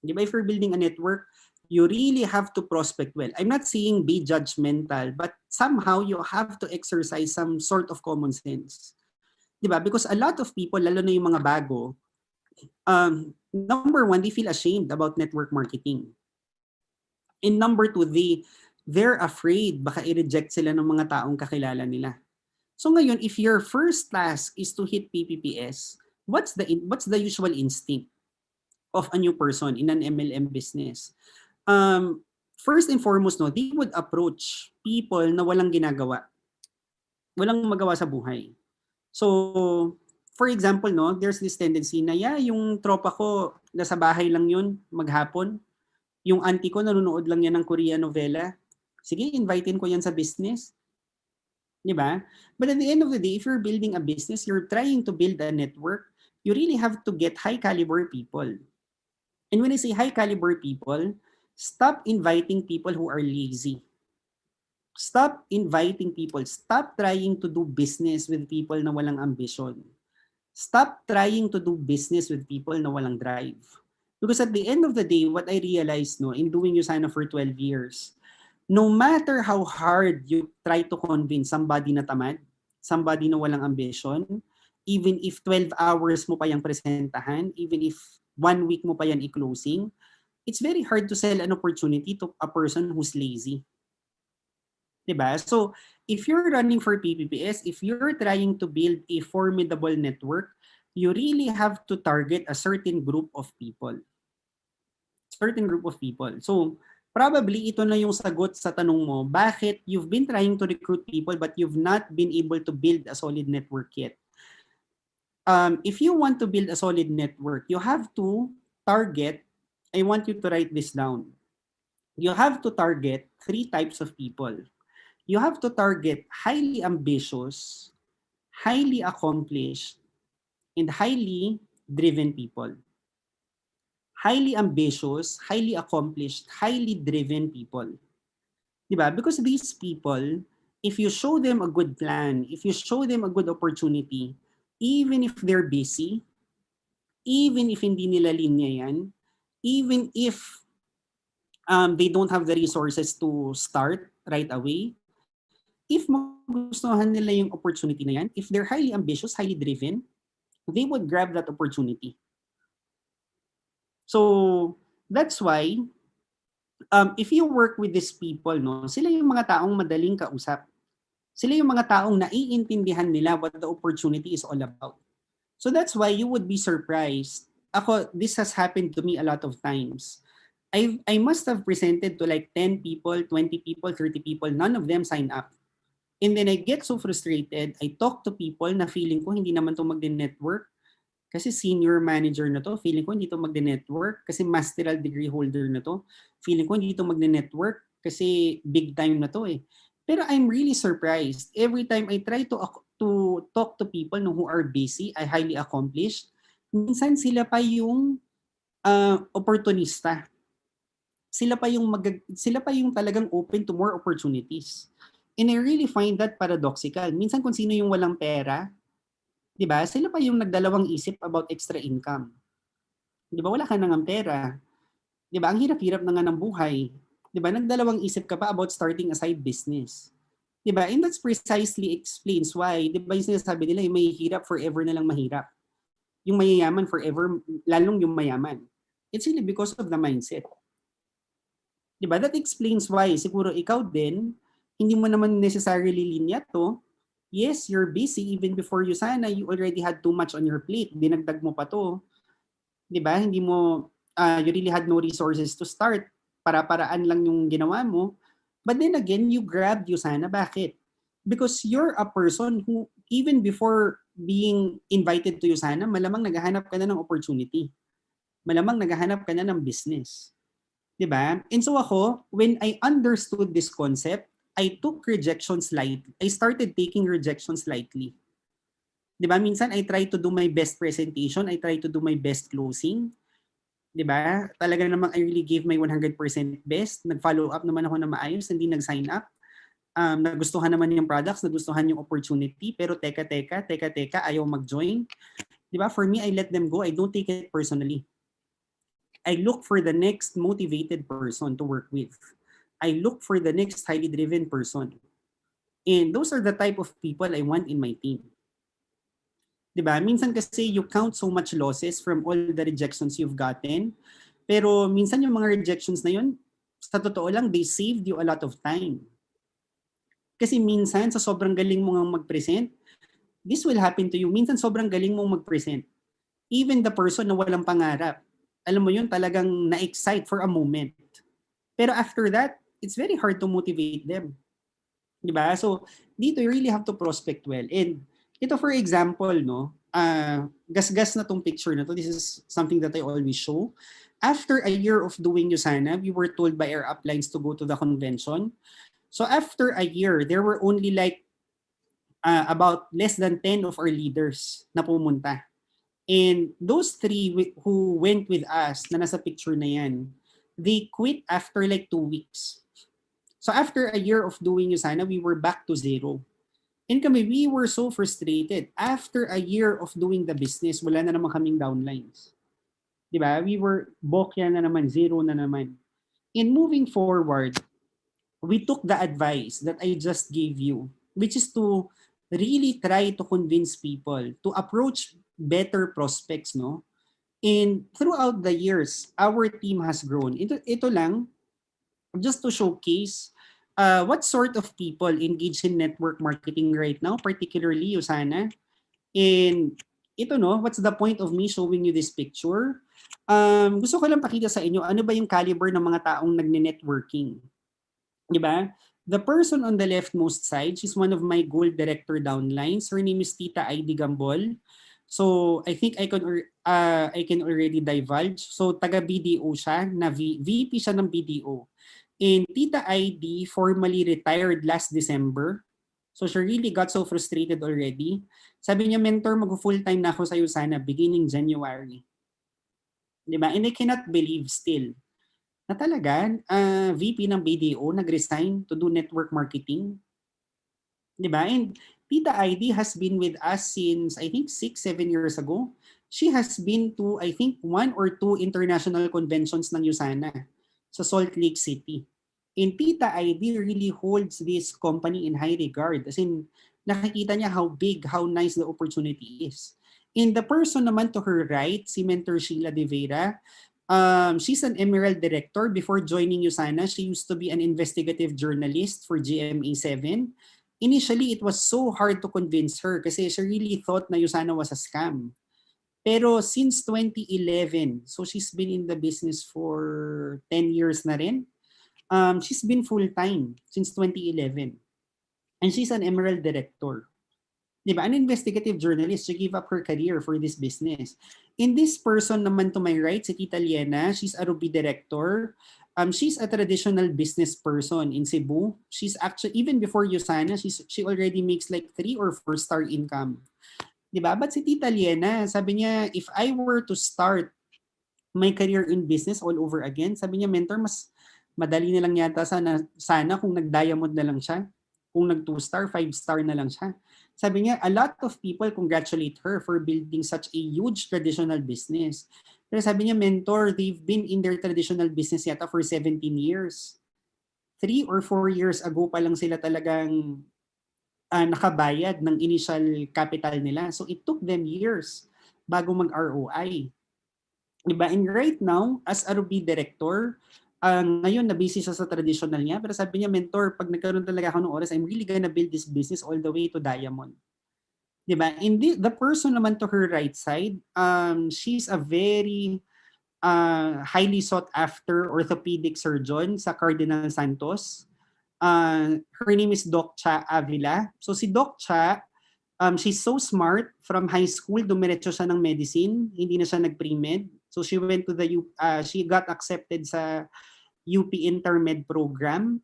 Diba? If you're building a network, you really have to prospect well. I'm not saying be judgmental, but somehow you have to exercise some sort of common sense. Diba? Because a lot of people, lalo na yung mga bago, number one, they feel ashamed about network marketing. And number two, they're afraid baka i-reject sila ng mga taong kakilala nila. So ngayon, if your first task is to hit PPPS, what's the usual instinct of a new person in an MLM business? First and foremost, no, they would approach people na walang ginagawa. Walang magawa sa buhay. So, for example, no, there's this tendency na, yung tropa ko, nasa bahay lang yun, maghapon. Yung auntie ko, nanonood lang yan ng Korean novela. Sige, invitein ko yan sa business. Diba? But at the end of the day, if you're building a business, you're trying to build a network, you really have to get high caliber people. And when I say high caliber people, stop inviting people who are lazy. Stop inviting people. Stop trying to do business with people na walang ambition. Stop trying to do business with people na walang drive. Because at the end of the day, what I realized, no, in doing USANA for 12 years, no matter how hard you try to convince somebody na tamad, somebody na walang ambition, even if 12 hours mo pa yung presentahan, even if 1 week mo pa yan i-closing, it's very hard to sell an opportunity to a person who's lazy. Diba? So, if you're running for PPPS, if you're trying to build a formidable network, you really have to target a certain group of people. So, probably ito na yung sagot sa tanong mo, bakit you've been trying to recruit people but you've not been able to build a solid network yet. If you want to build a solid network, you have to target, I want you to write this down. You have to target 3 types of people. You have to target highly ambitious, highly accomplished, and highly driven people. Highly ambitious, highly accomplished, highly driven people. Diba? Because these people, if you show them a good plan, if you show them a good opportunity, even if they're busy, even if hindi nila linya yan, even if they don't have the resources to start right away, if magustuhan nila yung opportunity na yan, if they're highly ambitious, highly driven, they would grab that opportunity. So that's why if you work with these people, no, sila yung mga taong madaling kausap. Sila yung mga taong naiintindihan nila what the opportunity is all about. So that's why you would be surprised. Ako, this has happened to me a lot of times. I must have presented to like 10 people, 20 people, 30 people. None of them sign up. And then I get so frustrated. I talk to people na feeling ko hindi naman to magde-network. Kasi senior manager na to. Feeling ko hindi to magde-network. Kasi masteral degree holder na to. Feeling ko hindi to magde-network. Kasi big time na to eh. Pero I'm really surprised. Every time I try to talk to people no, who are busy, I highly accomplished, minsan sila pa yung opportunista. Sila pa yung talagang open to more opportunities. And I really find that paradoxical. Minsan kung sino yung walang pera, 'di ba? Sila pa yung nagdalawang isip about extra income. 'Di ba? Wala ka nang pera. 'Di ba? Ang hirap-hirap na nga ng buhay. 'Di ba? Nagdalawang isip ka pa about starting a side business. 'Di ba? And that's precisely explains why, 'di ba, yung sinasabi nila yung mahihirap forever na lang mahirap. Yung mayayaman forever, lalong yung mayaman. It's really because of the mindset. 'Di ba? That explains why siguro ikaw din hindi mo naman necessarily linya to. Yes, you're busy even before you sana you already had too much on your plate. Dinagdag mo pa to. 'Di ba? Hindi mo you really had no resources to start. Para-paraan lang yung ginawa mo. But then again, you grabbed Usana. Bakit? Because you're a person who even before being invited to Usana, malamang naghahanap ka na ng opportunity. Malamang naghahanap ka na ng business. 'Di ba? And so ako, when I understood this concept, I took rejections lightly. I started taking rejections lightly. 'Di ba? Minsan I try to do my best presentation, I try to do my best closing. 'Di ba? Talaga namang I really gave my 100% best. Nag-follow up naman ako na maayos, hindi nag-sign up. Nagustuhan naman yung products, nagustuhan yung opportunity, pero teka, ayaw mag-join. 'Di ba? For me, I let them go. I don't take it personally. I look for the next motivated person to work with. I look for the next highly driven person. And those are the type of people I want in my team. 'Di ba? Minsan kasi you count so much losses from all the rejections you've gotten. Pero minsan yung mga rejections na yun, sa totoo lang, they saved you a lot of time. Kasi minsan sa sobrang galing mo nga mag-present, this will happen to you. Minsan sobrang galing mong mag-present. Even the person na walang pangarap, alam mo yun, talagang na-excite for a moment. Pero after that, it's very hard to motivate them. 'Di ba? So, dito you really have to prospect well. And ito for example, no, gasgas na tong picture na to. This is something that I always show. After a year of doing Usana, we were told by our uplines to go to the convention. So after a year, there were only like about less than 10 of our leaders na pumunta. And those 3 who went with us, na nasa picture na yan, they quit after like 2 weeks. So after a year of doing Usana, we were back to zero. And kami, we were so frustrated. After a year of doing the business, wala na naman kaming downlines. Diba? We were bokya na naman, zero na naman. And moving forward, we took the advice that I just gave you, which is to really try to convince people to approach better prospects, no? And throughout the years, our team has grown. Ito lang, just to showcase what sort of people engage in network marketing right now, particularly Usana. And ito no, what's the point of me showing you this picture? Gusto ko lang pakita sa inyo ano ba yung caliber ng mga taong nagne-networking. 'Di ba? The person on the leftmost side, she's one of my gold director downlines. Her name is Tita ID Gambol. So I think I can already divulge. So taga BDO siya, na VP siya ng BDO. And Tita ID formally retired last December. So she really got so frustrated already. Sabi niya, mentor, mag-full-time na ako sa Usana beginning January. Diba? And I cannot believe still na talaga VP ng BDO nag-resign to do network marketing. 'Di ba? And Tita ID has been with us since I think 6, 7 years ago. She has been to I think one or two international conventions ng USANA sa Salt Lake City. And Tita ID really holds this company in high regard. As in, nakikita niya how big, how nice the opportunity is. And the person naman to her right, si Mentor Sheila De Vera, she's an Emerald Director. Before joining USANA, she used to be an investigative journalist for GMA7. Initially, it was so hard to convince her kasi she really thought na Yusana was a scam. Pero since 2011, so she's been in the business for 10 years na rin. She's been full-time since 2011. And she's an Emerald Director. Diba? An investigative journalist. She gave up her career for this business. In this person naman to my right, si Tita Liena, she's a Ruby Director. She's a traditional business person in Cebu. She's actually, even before Yusana, she already makes like 3 or 4 star income. Diba? But si Tita Liena, sabi niya, if I were to start my career in business all over again, sabi niya, mentor, mas madali na lang yata sana kung nag-diamond na lang siya. Kung nag 2 star, 5 star na lang siya. Sabi niya, a lot of people congratulate her for building such a huge traditional business. Pero sabi niya, mentor, they've been in their traditional business yata for 17 years. 3 or 4 years ago pa lang sila talagang nakabayad ng initial capital nila. So it took them years bago mag-ROI. Diba? And right now, as a Ruby Director, ngayon na-busy siya sa traditional niya, pero sabi niya, mentor, pag nagkaroon talaga ako ng oras, I'm really gonna build this business all the way to diamond. Diba? And the person naman to her right side, she's a very highly sought after orthopedic surgeon sa Cardinal Santos. Her name is Doc Cha Avila. So si Doc Cha, she's so smart. From high school, dumiretso siya ng medicine. Hindi na siya nag-pre-med. So she went to she got accepted sa UP Intermed program.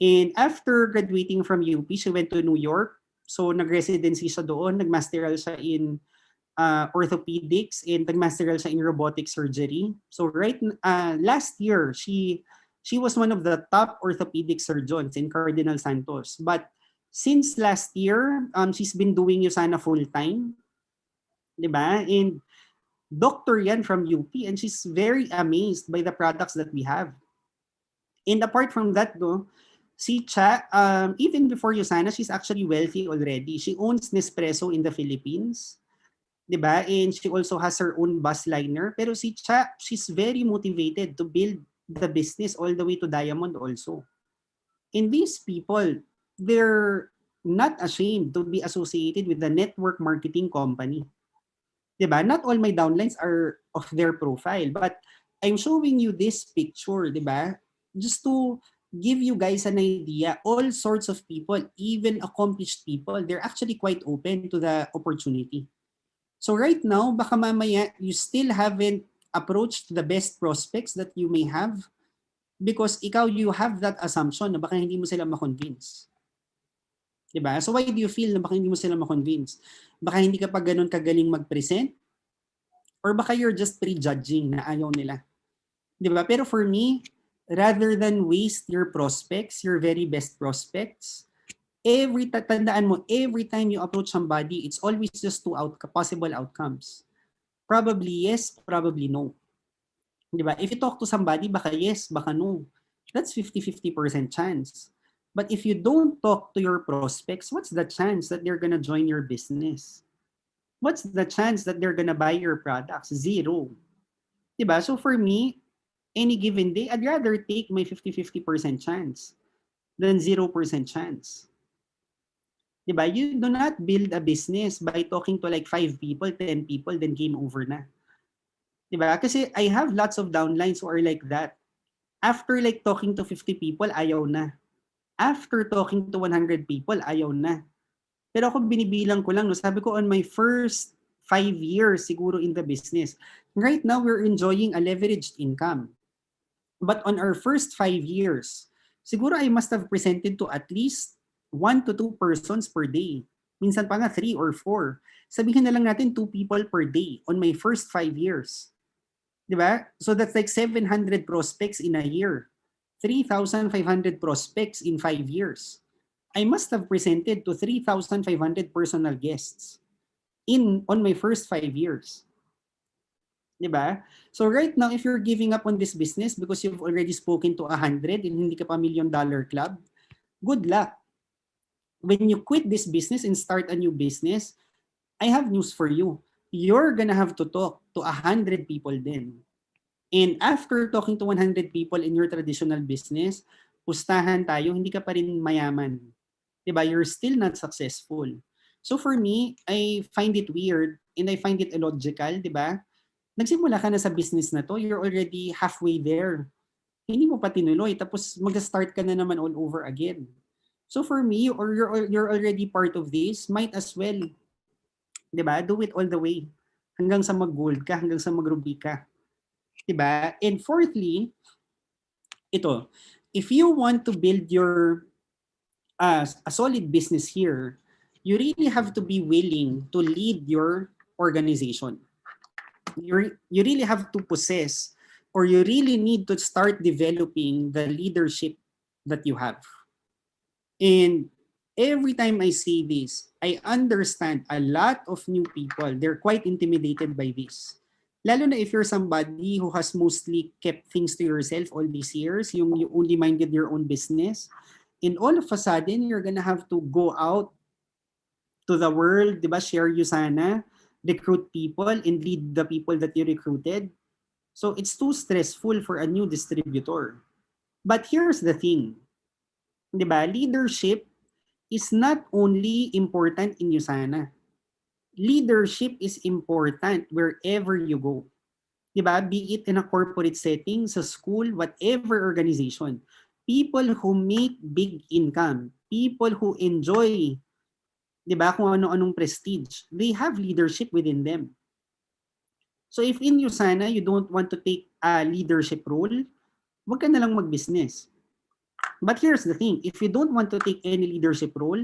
And after graduating from UP, she went to New York. So nag-residency siya doon. Nag-masteral siya in orthopedics and nag-masteral siya in robotic surgery. So last year, she was one of the top orthopedic surgeons in Cardinal Santos. But since last year, she's been doing Usana full-time. Diba? And doctor yan from UP and she's very amazed by the products that we have. And apart from that, si Cha, even before Usana, she's actually wealthy already. She owns Nespresso in the Philippines. Diba? And she also has her own bus liner. Pero si Cha, she's very motivated to build the business all the way to diamond also. And these people, they're not ashamed to be associated with the network marketing company. Diba? Not all my downlines are of their profile, but I'm showing you this picture, diba? Just to give you guys an idea, all sorts of people, even accomplished people, they're actually quite open to the opportunity. So right now, baka mamaya you still haven't approached the best prospects that you may have because you have that assumption na baka hindi mo sila ma-convince. Diba? So why do you feel na baka hindi mo sila ma-convince? Baka hindi ka pa ganun kagaling mag-present? Or baka you're just prejudging na ayaw nila? Diba? Pero for me, rather than waste your prospects, your very best prospects, tandaan mo, every time you approach somebody, it's always just two possible outcomes. Probably yes, probably no. Diba? If you talk to somebody, baka yes, baka no. That's 50-50% chance. But if you don't talk to your prospects, what's the chance that they're gonna join your business? What's the chance that they're gonna buy your products? Zero. Diba? So for me, any given day, I'd rather take my 50-50% chance than 0% chance. Diba? You do not build a business by talking to like 5 people, 10 people, then game over na. Diba? Kasi I have lots of downlines who are like that. After like talking to 50 people, ayaw na. After talking to 100 people, ayaw na. Pero ako binibilang ko lang, no? Sabi ko on my first 5 years siguro in the business, right now we're enjoying a leveraged income. But on our first 5 years, siguro I must have presented to at least 1 to 2 persons per day. Minsan pa nga 3 or 4. Sabihin na lang natin 2 people per day on my first 5 years. Diba? So that's like 700 prospects in a year. 3,500 prospects in 5 years. I must have presented to 3,500 personal guests on my first 5 years. 'Di ba? So right now, if you're giving up on this business because you've already spoken to 100 and hindi ka pa $1 million club, good luck. When you quit this business and start a new business, I have news for you. You're gonna have to talk to 100 people then. And after talking to 100 people in your traditional business, pustahan tayo, hindi ka pa rin mayaman. 'Di ba? You're still not successful. So for me, I find it weird and I find it illogical, 'di ba? Nagsimula ka na sa business na to, you're already halfway there. Hindi mo pa tinuloy, tapos mag-start ka na naman all over again. So for me, or you're already part of this, might as well, 'di ba? Do it all the way. Hanggang sa mag-gold ka, hanggang sa mag-ruby ka. 'Di ba? And fourthly, ito, if you want to build your a solid business here, you really have to be willing to lead your organization. You really have to possess, or you really need to start developing the leadership that you have. And every time I say this, I understand a lot of new people, they're quite intimidated by this. Lalo na if you're somebody who has mostly kept things to yourself all these years, you only minded your own business, and all of a sudden, you're gonna have to go out to the world, di ba? Share Usana, recruit people, and lead the people that you recruited. So it's too stressful for a new distributor. But here's the thing, di ba? Leadership is not only important in Usana. Leadership is important wherever you go. Di ba? Be it in a corporate setting, sa school, whatever organization. People who make big income, people who enjoy, di ba, kung ano-anong prestige, they have leadership within them. So if in Usana, you don't want to take a leadership role, wag ka na lang mag-business. But here's the thing, if you don't want to take any leadership role,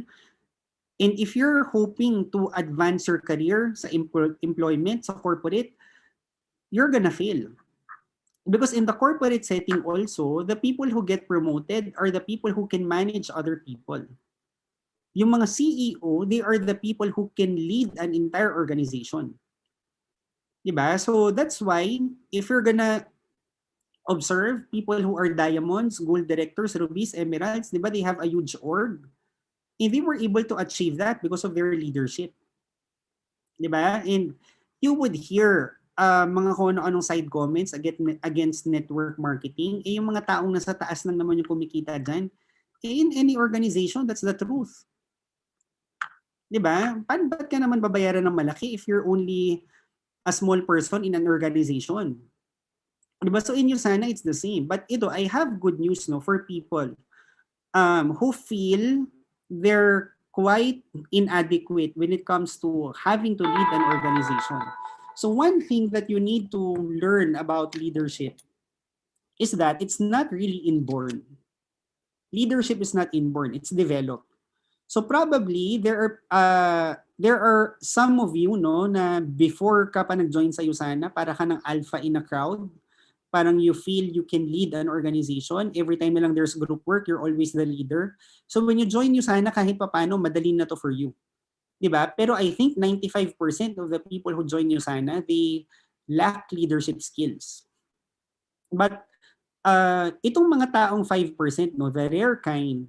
and if you're hoping to advance your career sa employment, sa corporate, you're gonna fail. Because in the corporate setting also, the people who get promoted are the people who can manage other people. Yung mga CEO, they are the people who can lead an entire organization. Diba? So that's why, if you're gonna observe people who are diamonds, gold directors, rubies, emeralds, diba, they have a huge org. And they were able to achieve that because of their leadership. Diba? And you would hear mga kung ano-anong side comments against network marketing, yung mga taong nasa taas lang naman yung kumikita dyan. In any organization, that's the truth. Diba? Ba't ka naman babayaran ng malaki if you're only a small person in an organization? Diba? So in Usana, it's the same. But ito, I have good news for people who feel they're quite inadequate when it comes to having to lead an organization. So one thing that you need to learn about leadership is that it's not really inborn. Leadership is not inborn, it's developed. So probably there are some of you na before ka pa nag-join sa Usana, para ka ng alpha in a crowd. Parang you feel you can lead an organization. Every time na lang there's group work, you're always the leader. So when you join Usana, kahit papaano, madali na to for you. Diba? Pero I think 95% of the people who join Usana, they lack leadership skills. But itong mga taong 5%, the rare kind,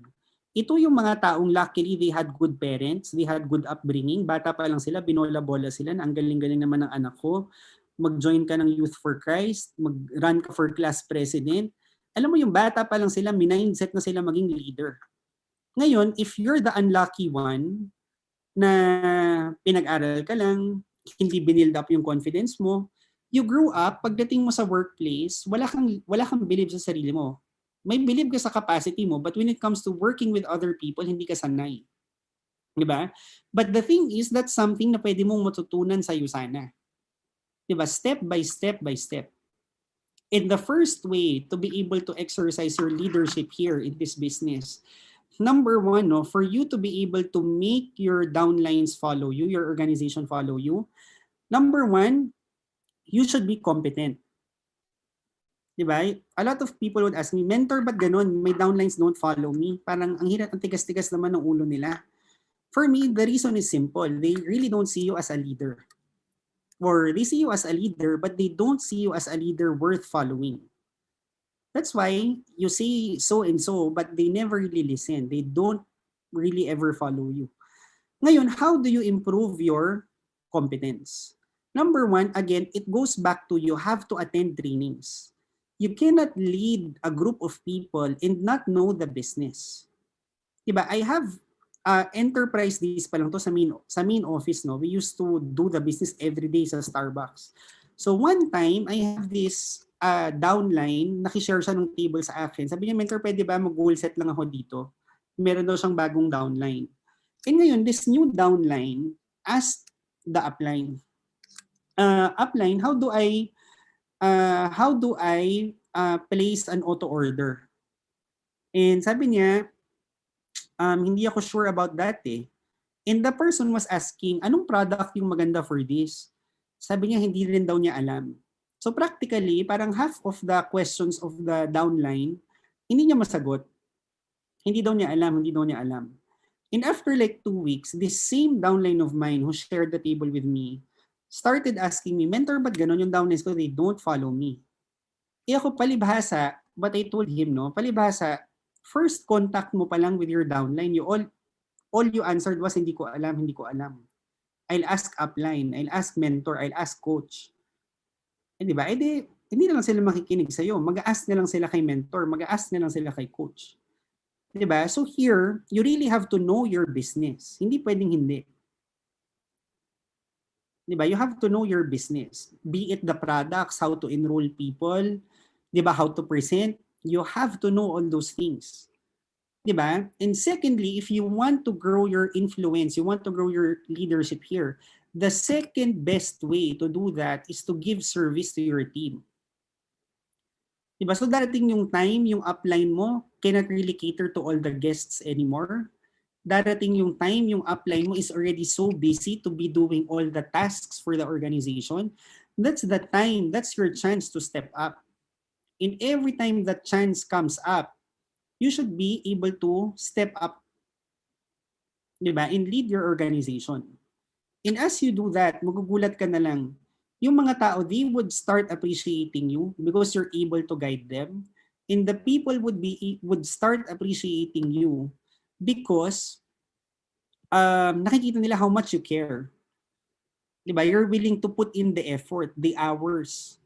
ito yung mga taong luckily they had good parents, they had good upbringing, bata pa lang sila, binola-bola sila, na ang galing-galing naman ng anak ko, mag-join ka ng Youth for Christ, mag-run ka for class president. Alam mo yung bata pa lang sila, mindset na sila maging leader. Ngayon, if you're the unlucky one, na pinag-aral ka lang, hindi binild up yung confidence mo, you grew up, pagdating mo sa workplace, wala kang believe sa sarili mo. May believe ka sa capacity mo, but when it comes to working with other people, hindi ka sanay. Diba? But the thing is, that's something na pwede mong matutunan sa Usana. Diba? Step by step by step. And the first way to be able to exercise your leadership here in this business, number one, for you to be able to make your downlines follow you, your organization follow you, number one, you should be competent. Di ba? A lot of people would ask me, mentor, ba't ganun? My downlines don't follow me. Parang ang hirap, ang tigas-tigas naman ng ulo nila. For me, the reason is simple. They really don't see you as a leader. Or they see you as a leader, but they don't see you as a leader worth following. That's why you say so and so, but they never really listen. They don't really ever follow you. Ngayon, how do you improve your competence? Number one, again, it goes back to you have to attend trainings. You cannot lead a group of people and not know the business. Diba? I have enterprise days pa lang to sa main office, no. We used to do the business every day sa Starbucks. So one time, I have this downline, nakishare siya ng table sa akin. Sabi niya, mentor, pwede ba mag-goal set lang ako dito? Meron daw siyang bagong downline. And ngayon, this new downline asked the upline, upline, how do I place an auto order? And sabi niya, hindi ako sure about that eh. And the person was asking, anong product yung maganda for this? Sabi niya, hindi rin daw niya alam. So practically, parang half of the questions of the downline, hindi niya masagot. Hindi daw niya alam. And after like 2 weeks, this same downline of mine who shared the table with me started asking me, mentor, ba't ganon yung downlines ko? They don't follow me. Ako palibhasa, but I told him, no, palibhasa, first contact mo pa lang with your downline, all you answered was, hindi ko alam. I'll ask upline, I'll ask mentor, I'll ask coach. Eh, di ba? Hindi na lang sila makikinig sa'yo. Mag-a-ask na lang sila kay mentor, mag-a-ask na lang sila kay coach. Diba? So here, you really have to know your business. Hindi pwedeng hindi. Diba? You have to know your business. Be it the products, how to enroll people, diba? How to present. You have to know all those things. Diba? And secondly, if you want to grow your influence, you want to grow your leadership here, the second best way to do that is to give service to your team. Diba? So darating yung time, yung upline mo cannot really cater to all the guests anymore. Darating yung time, yung upline mo is already so busy to be doing all the tasks for the organization. That's the time, that's your chance to step up. And every time that chance comes up, you should be able to step up, diba? And lead your organization. And as you do that, magugulat ka na lang, yung mga tao, they would start appreciating you because you're able to guide them. And the people would start appreciating you because nakikita nila how much you care. Diba? You're willing to put in the effort, the hours.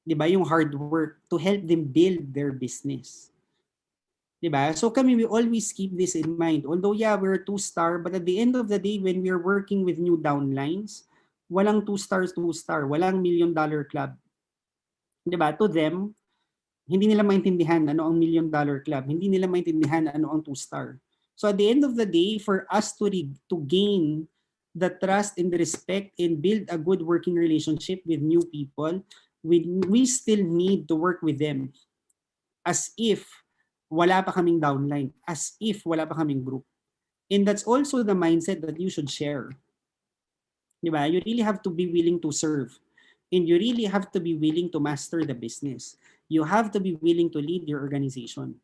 Diba? Yung hard work to help them build their business. Diba? So kami, we always keep this in mind. Although yeah, we're 2-star, but at the end of the day, when we're working with new downlines, walang 2 stars, walang $1 million club. Diba? To them, hindi nila maintindihan ano ang $1 million club. Hindi nila maintindihan ano ang 2-star. So at the end of the day, for us to gain the trust and the respect and build a good working relationship with new people, we still need to work with them as if wala pa kaming downline, as if wala pa kaming group. And that's also the mindset that you should share. Diba? You really have to be willing to serve. And you really have to be willing to master the business. You have to be willing to lead your organization.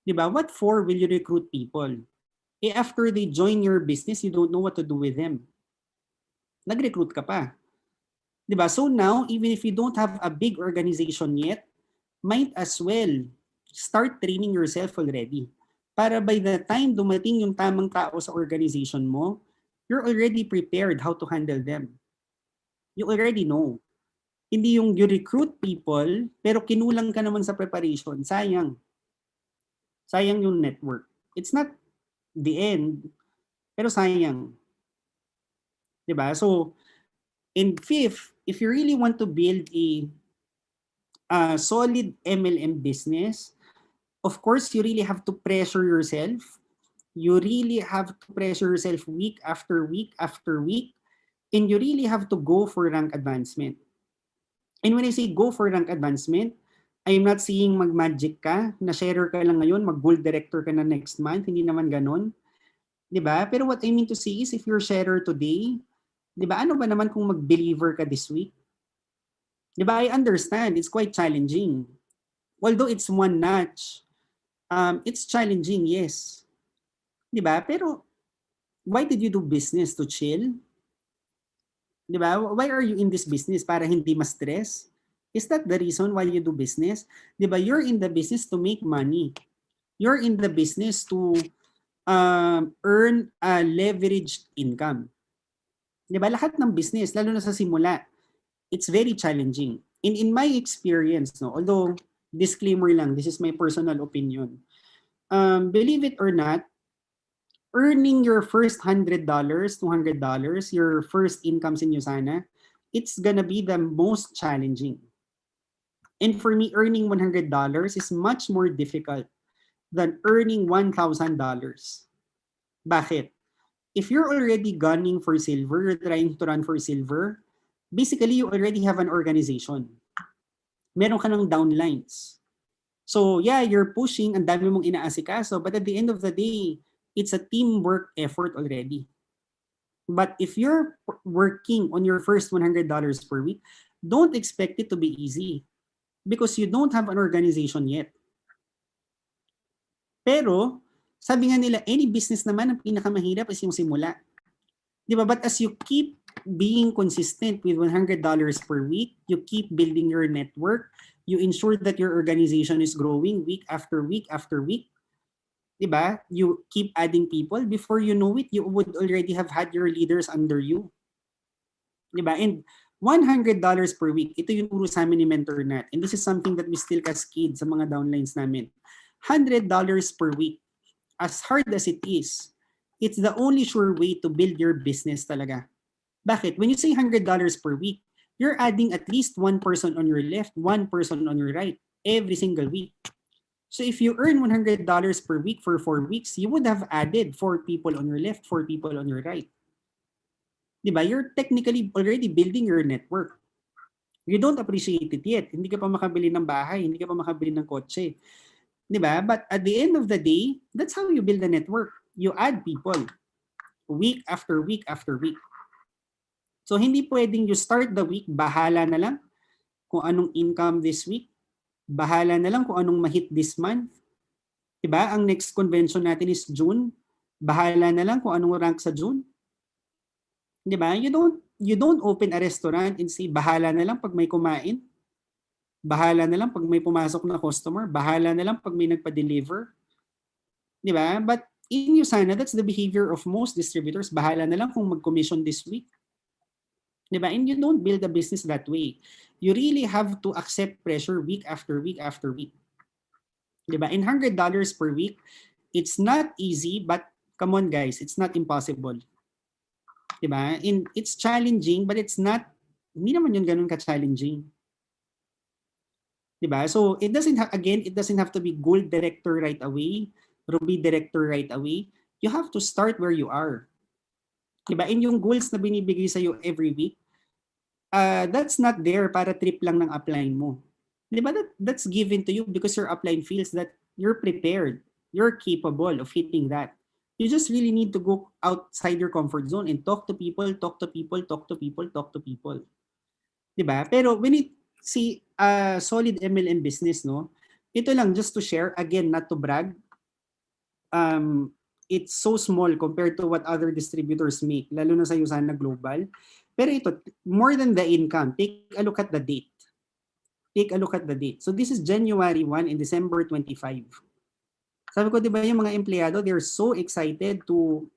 Diba? What for will you recruit people? Eh after they join your business, you don't know what to do with them. Nag-recruit ka pa. Diba? So now, even if you don't have a big organization yet, might as well start training yourself already. Para by the time dumating yung tamang tao sa organization mo, you're already prepared how to handle them. You already know. Hindi yung you recruit people, pero kinulang ka naman sa preparation. Sayang. Sayang yung network. It's not the end, pero sayang. Diba? So, in fifth, if you really want to build a solid MLM business, of course, you really have to pressure yourself. You really have to pressure yourself week after week after week. And you really have to go for rank advancement. And when I say go for rank advancement, I'm not saying mag-magic ka, na sharer ka lang ngayon, mag-gold director ka na next month. Hindi naman ganun. Diba? Pero what I mean to say is if you're sharer today, diba, ano ba naman kung mag-believer ka this week? Di ba? I understand. It's quite challenging. Although it's one notch, it's challenging, yes. Di ba? Pero why did you do business? To chill? Di ba? Why are you in this business? Para hindi ma-stress? Is that the reason why you do business? Di ba? You're in the business to make money. You're in the business to earn a leveraged income. Di ba? Lahat ng business, lalo na sa simula, it's very challenging. In my experience, no, although disclaimer lang, this is my personal opinion. Believe it or not, earning your first $100, $200, your first income in Usana, it's gonna be the most challenging. And for me, earning $100 is much more difficult than earning $1,000. Bakit? If you're already gunning for silver, you're trying to run for silver, basically you already have an organization. Meron ka ng downlines. So yeah, you're pushing, ang dami mong inaasikaso, but at the end of the day, it's a teamwork effort already. But if you're working on your first $100 per week, don't expect it to be easy because you don't have an organization yet. Pero, sabi nga nila, any business naman, ang pinakamahirap is yung simula. Di ba? But as you keep being consistent with $100 per week, you keep building your network, you ensure that your organization is growing week after week after week. Diba? You keep adding people. Before you know it, you would already have had your leaders under you. Diba? And $100 per week, ito yung turo sa amin ni Mentor Nat. And this is something that we still cascade sa mga downlines namin. $100 per week, as hard as it is, it's the only sure way to build your business talaga. Bakit? When you say $100 per week, you're adding at least one person on your left, one person on your right, every single week. So if you earn $100 per week for 4 weeks, you would have added 4 people on your left, 4 people on your right. Diba? You're technically already building your network. You don't appreciate it yet. Hindi ka pa makabili ng bahay, hindi ka pa makabili ng kotse. Diba? But at the end of the day, that's how you build a network. You add people week after week after week. So hindi pwedeng you start the week, bahala na lang kung anong income this week. Bahala na lang kung anong ma-hit this month. Diba? Ang next convention natin is June. Bahala na lang kung anong rank sa June. Diba? You don't open a restaurant and say, bahala na lang pag may kumain. Bahala na lang pag may pumasok na customer. Bahala na lang pag may nagpa-deliver. Diba? But in Usana, that's the behavior of most distributors. Bahala na lang kung mag-commission this week. Diba? And you don't build a business that way. You really have to accept pressure week after week after week. Diba? And $100 per week, it's not easy, but come on guys, it's not impossible. Diba? And it's challenging, but it's not, hindi naman yun ganun ka-challenging. Diba? So it doesn't have to be gold director right away, ruby director right away. You have to start where you are. Diba? And yung goals na binibigay sa'yo every week, that's not there para trip lang ng upline mo. Diba? That's given to you because your upline feels that you're prepared, you're capable of hitting that. You just really need to go outside your comfort zone and talk to people. Diba? Pero when it see solid MLM business, no? Ito lang just to share, again, not to brag. It's so small compared to what other distributors make, lalo na sa Usana Global. Pero ito, more than the income, take a look at the date. Take a look at the date. So this is January 1 and December 25. Sabi ko, di ba yung mga empleyado, they're so excited to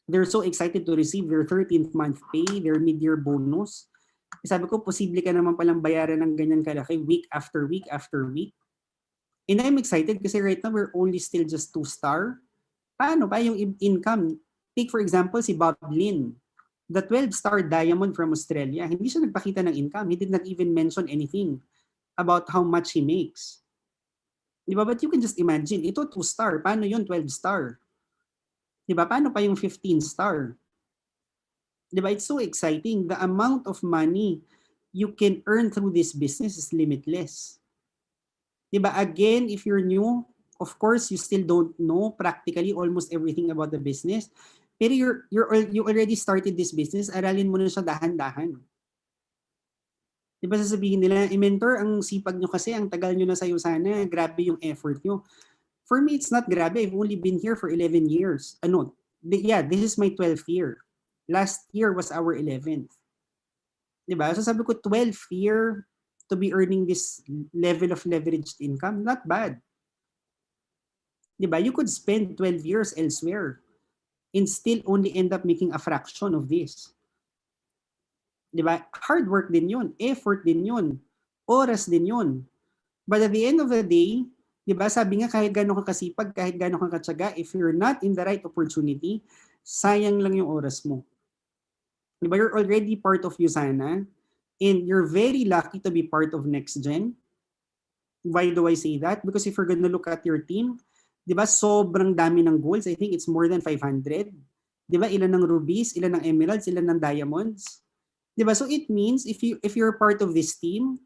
receive their 13th month pay, their mid-year bonus. Sabi ko, posible ka naman palang bayaran ng ganyan kalaki week after week after week. And I'm excited kasi right now, we're only still just 2-star. Paano pa yung income? Take for example, si Bob Lin, the 12-star diamond from Australia. Hindi siya nagpakita ng income. He did not even mention anything about how much he makes. Diba? But you can just imagine, ito 2-star. Paano yun 12-star? Diba? Paano pa yung 15-star? Diba? It's so exciting. The amount of money you can earn through this business is limitless. Diba? Again, if you're new, of course, you still don't know practically almost everything about the business. Pero you already started this business, aralin mo na siya dahan-dahan. Di ba sasabihin nila, mentor, ang sipag nyo kasi, ang tagal nyo na sa USANA, grabe yung effort nyo. For me, it's not grabe. I've only been here for 11 years. Yeah, this is my 12th year. Last year was our 11th. Di ba? So sabi ko, 12th year to be earning this level of leveraged income, not bad. Di ba? You could spend 12 years elsewhere and still only end up making a fraction of this. Di ba? Hard work din yun. Effort din yun. Oras din yun. But at the end of the day, di ba, sabi nga kahit gano'n ka kasipag, kahit gano'n ka katsaga, if you're not in the right opportunity, sayang lang yung oras mo. Di ba, you're already part of USANA and you're very lucky to be part of NextGen. Why do I say that? Because if you're gonna look at your team, di ba, sobrang dami ng goals. I think it's more than 500. Di ba, ilan ng rubies, ilan ng emeralds, ilan ng diamonds. Di ba, so it means if you're part of this team,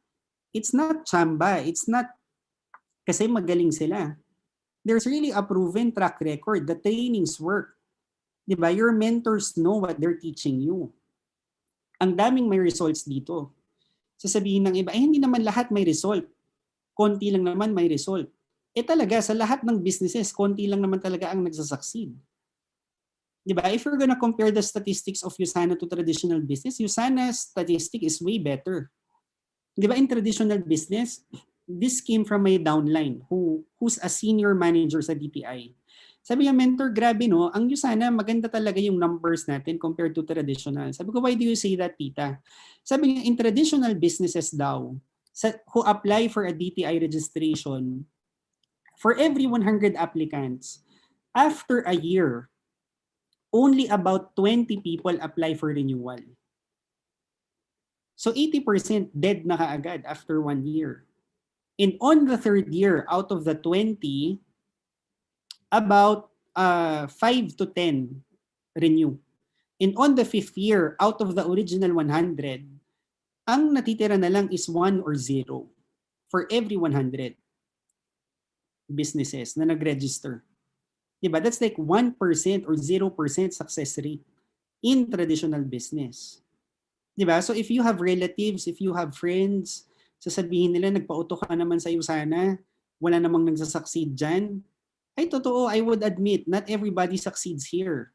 it's not chamba. It's not kasi magaling sila. There's really a proven track record. The trainings work. Di ba? Your mentors know what they're teaching you. Ang daming may results dito. Sasabihin ng iba, hindi naman lahat may result. Konti lang naman may result. Talaga, sa lahat ng businesses, konti lang naman talaga ang nagsasucceed. Di ba? If you're gonna compare the statistics of USANA to traditional business, USANA's statistic is way better. Di ba, in traditional business, this came from my downline who's a senior manager sa DTI. Sabi niya, mentor, grabe no, ang USANA maganda talaga yung numbers natin compared to traditional. Sabi ko, why do you say that, tita? Sabi niya, in traditional businesses daw, who apply for a DTI registration, for every 100 applicants, after a year, only about 20 people apply for renewal. So 80% dead na kaagad after 1 year. And on the third year, out of the 20, about 5 to 10 renew. And on the fifth year, out of the original 100, ang natitira na lang is 1 or 0 for every 100 businesses na nag-register. Diba? That's like 1% or 0% success rate in traditional business. Diba? So if you have relatives, if you have friends, sasabihin nila, nagpauto ka naman sa USANA, wala namang nagsasucceed dyan. Ay, totoo, I would admit, not everybody succeeds here.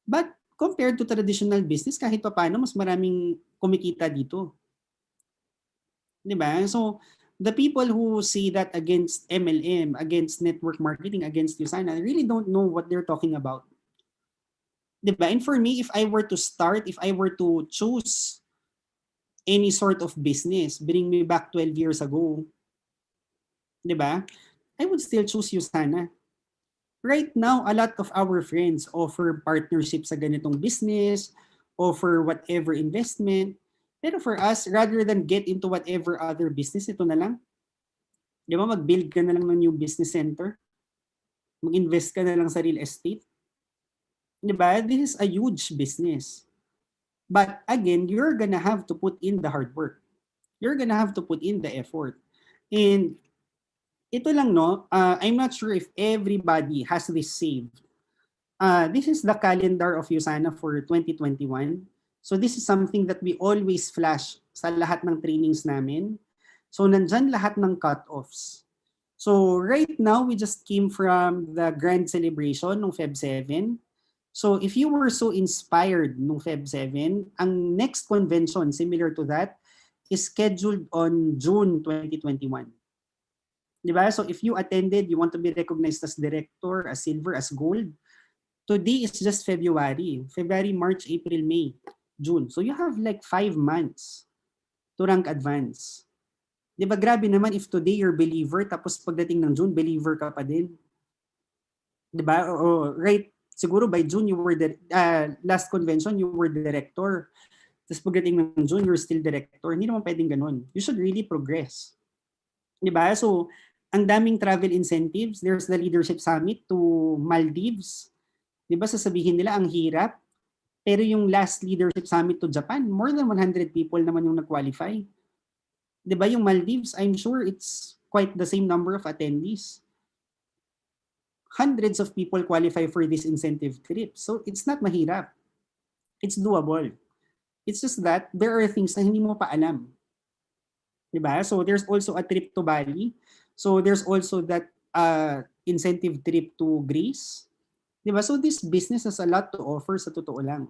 But compared to traditional business, kahit pa paano, mas maraming kumikita dito. Diba? So, the people who say that against MLM, against network marketing, against USANA, really don't know what they're talking about. Diba? And for me, if I were to start, if I were to choose any sort of business, bring me back 12 years ago, diba? I would still choose USANA. Right now, a lot of our friends offer partnerships sa ganitong business, offer whatever investment. Pero for us, rather than get into whatever other business, ito na lang. Di ba, mag-build ka na lang ng new business center. Mag-invest ka na lang sa real estate. Di ba? This is a huge business. But again, you're gonna have to put in the hard work. You're gonna have to put in the effort. And ito lang, no, I'm not sure if everybody has this saved. This is the calendar of USANA for 2021. So this is something that we always flash sa lahat ng trainings namin. So nandyan lahat ng cut-offs. So right now, we just came from the grand celebration ng Feb 7. So if you were so inspired nung Feb 7, ang next convention similar to that is scheduled on June 2021. Diba? So if you attended, you want to be recognized as director, as silver, as gold, today is just February. February, March, April, May, June. So you have like 5 months to rank advance. Diba grabe naman if today you're believer, tapos pagdating ng June, believer ka pa din. Diba? O, right, siguro by June, you were the last convention, you were the director. Tapos pagdating ng June, you're still director. Hindi naman pwedeng ganun. You should really progress. Diba? So, ang daming travel incentives. There's the Leadership Summit to Maldives. Di ba sasabihin nila ang hirap? Pero yung last Leadership Summit to Japan, more than 100 people naman yung nag-qualify. Di ba yung Maldives, I'm sure it's quite the same number of attendees. Hundreds of people qualify for this incentive trip. So it's not mahirap. It's doable. It's just that there are things na hindi mo pa alam. Diba? So there's also a trip to Bali. So there's also that incentive trip to Greece. Diba? So this business has a lot to offer sa totoo lang.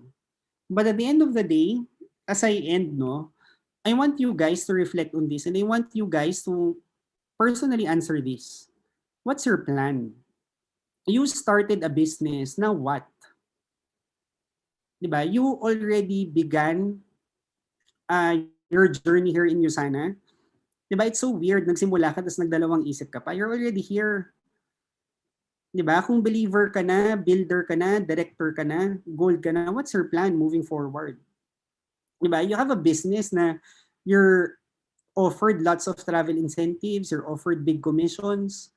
But at the end of the day, as I end, no, I want you guys to reflect on this and I want you guys to personally answer this. What's your plan? You started a business, now what? Diba? You already began your journey here in Usana. Diba? It's so weird. Nagsimula ka, tapos nagdalawang isip ka pa. You're already here. Diba? Kung believer ka na, builder ka na, director ka na, gold ka na, what's your plan moving forward? Diba? You have a business na you're offered lots of travel incentives, you're offered big commissions.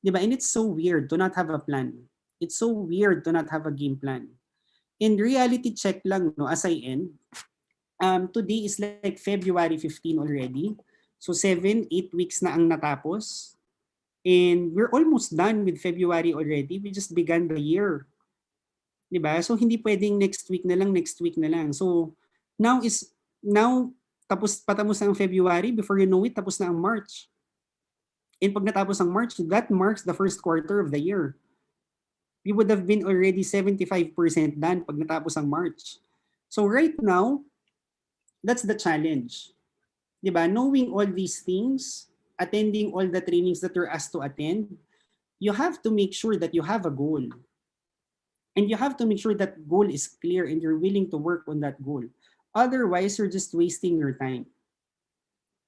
Diba? And it's so weird to not have a plan. It's so weird to not have a game plan. In reality check lang, no, as I end, today is like February 15 already. So 7, 8 weeks na ang natapos. And we're almost done with February already. We just began the year. Diba? So hindi pwedeng next week na lang. So now patapos na ang February, before you know it, tapos na ang March. And pag natapos ang March, that marks the first quarter of the year. We would have been already 75% done pag natapos ang March. So right now, that's the challenge. Diba? Knowing all these things, attending all the trainings that you're asked to attend, you have to make sure that you have a goal. And you have to make sure that goal is clear and you're willing to work on that goal. Otherwise, you're just wasting your time.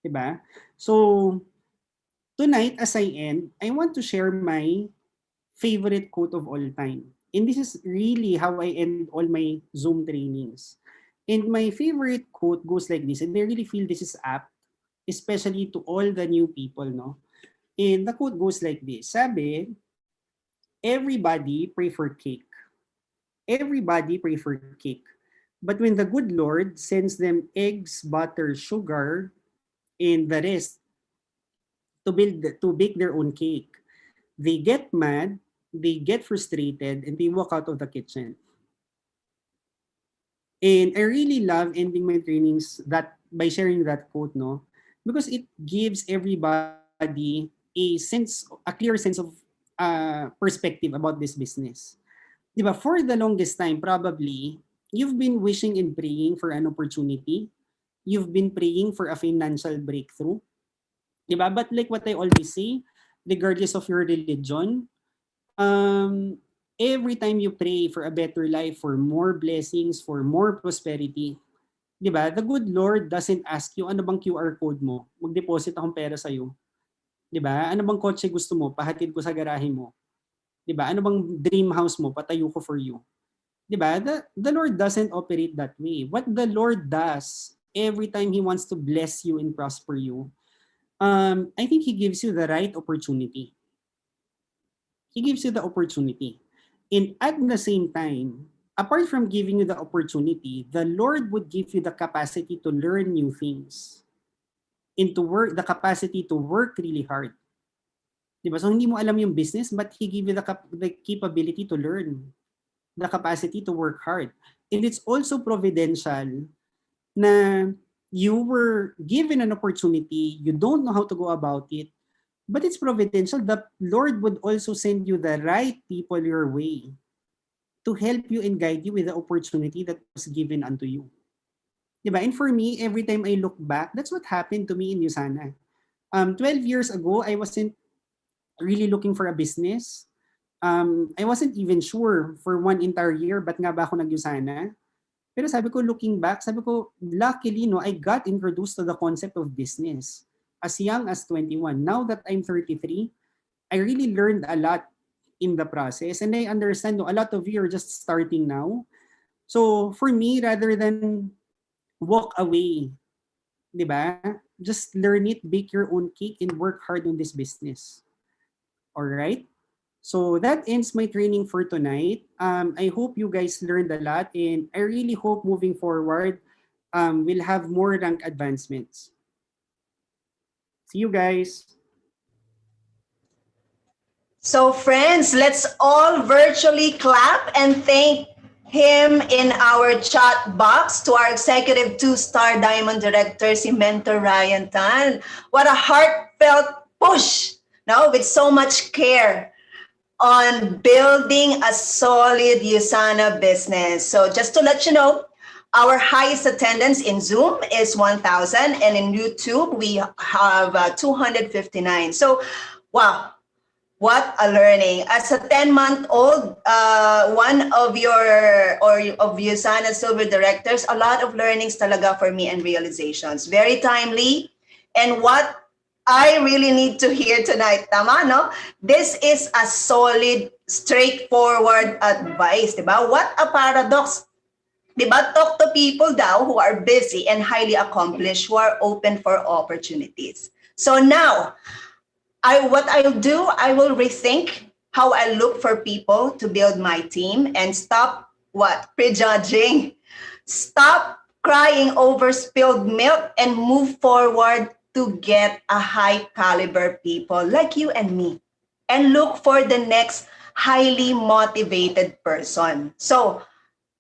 Diba? So, tonight, as I end, I want to share my favorite quote of all time. And this is really how I end all my Zoom trainings. And my favorite quote goes like this, and I really feel this is apt, especially to all the new people, no? And the quote goes like this. Sabi, everybody pray for cake. Everybody pray for cake. But when the good Lord sends them eggs, butter, sugar, and the rest to bake their own cake, they get mad, they get frustrated, and they walk out of the kitchen. And I really love ending my trainings that by sharing that quote, no? Because it gives everybody a clear sense of perspective about this business. Diba? For the longest time, probably, you've been wishing and praying for an opportunity. You've been praying for a financial breakthrough. Diba? But like what I always say, regardless of your religion, every time you pray for a better life, for more blessings, for more prosperity, di ba? The good Lord doesn't ask you, ano bang QR code mo? Mag-deposit akong pera sa'yo. Di ba? Ano bang kotse gusto mo? Pahatid ko sa garahe mo. Di ba? Ano bang dream house mo? Patayo ko for you. Di ba? The Lord doesn't operate that way. What the Lord does, every time He wants to bless you and prosper you, I think He gives you the right opportunity. He gives you the opportunity. And at the same time, apart from giving you the opportunity, the Lord would give you the capacity to learn new things and to work, the capacity to work really hard. Diba? So hindi mo alam yung business, but He give you the capability to learn, the capacity to work hard. And it's also providential na you were given an opportunity, you don't know how to go about it, but it's providential. The Lord would also send you the right people your way to help you and guide you with the opportunity that was given unto you. Diba? And for me, every time I look back, that's what happened to me in Usana. 12 years ago, I wasn't really looking for a business. I wasn't even sure for one entire year, ba't nga ba ako nag-Usana? Pero sabi ko, looking back, sabi ko, luckily, no, I got introduced to the concept of business as young as 21. Now that I'm 33, I really learned a lot in the process. And I understand, no, a lot of you are just starting now. So for me, rather than walk away, di ba? Just learn it, bake your own cake, and work hard on this business. All right? So that ends my training for tonight. I hope you guys learned a lot, and I really hope moving forward, we'll have more rank advancements. See you guys. So friends, let's all virtually clap and thank him in our chat box to our executive two-star diamond director, si Mentor Ryan Tan. What a heartfelt push, no, with so much care on building a solid USANA business. So just to let you know, our highest attendance in Zoom is 1,000, and in YouTube we have 259. So, wow, what a learning. As a 10-month-old, one of your or of USANA Silver Directors, a lot of learnings talaga for me and realizations. Very timely. And what I really need to hear tonight, tama, no? This is a solid, straightforward advice, diba? What a paradox. Diba? Talk to people daw who are busy and highly accomplished, who are open for opportunities. So now, what I'll do, I will rethink how I look for people to build my team and stop what? Prejudging. Stop crying over spilled milk and move forward to get a high caliber people like you and me. And look for the next highly motivated person. So,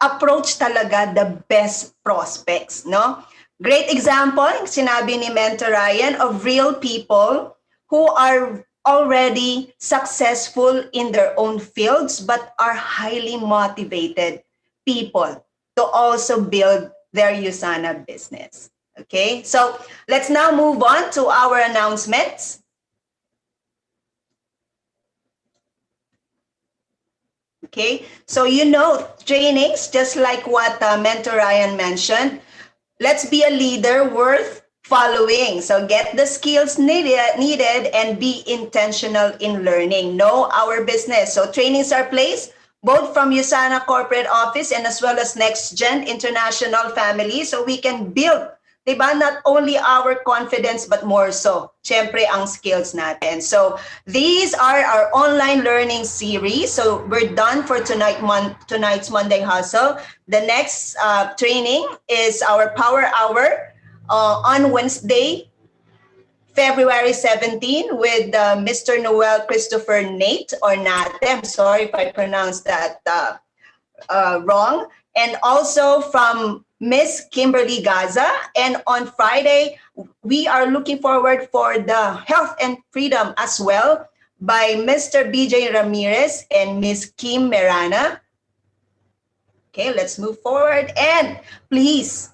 approach talaga the best prospects, no? Great example, sinabi ni Mentor Ryan, of real people who are already successful in their own fields but are highly motivated people to also build their USANA business. Okay, so let's now move on to our announcements. Okay, so trainings, just like what Mentor Ryan mentioned, let's be a leader worth following. So get the skills needed and be intentional in learning. Know our business. So trainings are placed both from USANA corporate office and as well as Next Gen International Family, so we can build, diba, not only our confidence but more so, syempre, ang skills natin. So these are our online learning series. So we're done for tonight's Monday Hustle. The next training is our Power Hour on Wednesday, February 17, with Mr. Noel Christopher Nate, or Nate. I'm sorry if I pronounced that wrong. And also from Miss Kimberly Gaza. And on Friday, we are looking forward for the Health and Freedom as well by Mr. BJ Ramirez and Miss Kim Merana. Okay, let's move forward. And please,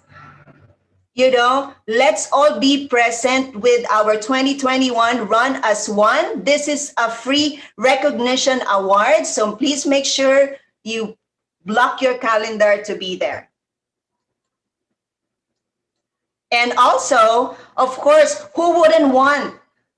let's all be present with our 2021 Run as One. This is a free recognition award. So please make sure you block your calendar to be there. And also, of course, who wouldn't want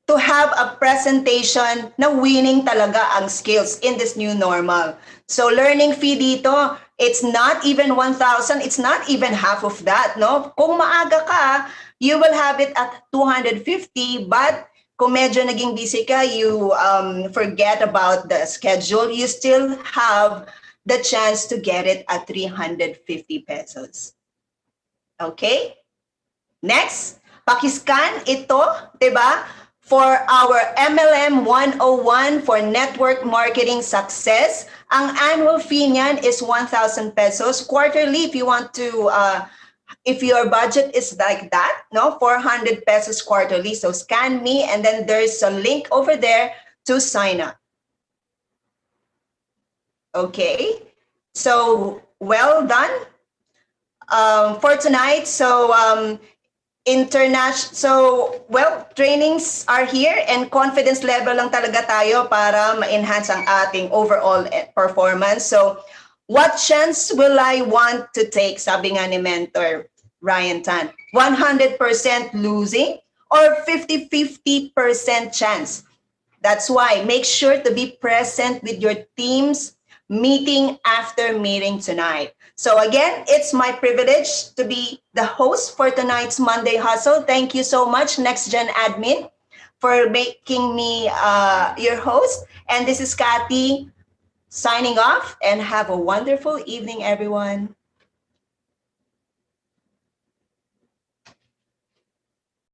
to have a presentation na winning talaga ang skills in this new normal? So learning fee dito, it's not even 1,000, it's not even half of that, no? Kung maaga ka, you will have it at 250, but kung medyo naging busy ka, you forget about the schedule, you still have the chance to get it at 350 pesos. Okay? Next, pakiscan ito, diba? For our MLM 101 for network marketing success, ang annual fee niyan is 1,000 pesos. Quarterly, if you want to, if your budget is like that, no, 400 pesos quarterly. So scan me, and then there's a link over there to sign up. Okay, so well done for tonight. So trainings are here, and confidence level lang talaga tayo para ma-enhance ang ating overall performance. So what chance will I want to take, sabi nga ni Mentor Ryan Tan? 100% losing or 50-50% chance? That's why make sure to be present with your teams meeting after meeting tonight. So again, it's my privilege to be the host for tonight's Monday Hustle. Thank you so much, Next Gen Admin, for making me your host. And this is Kathy signing off, and have a wonderful evening, everyone.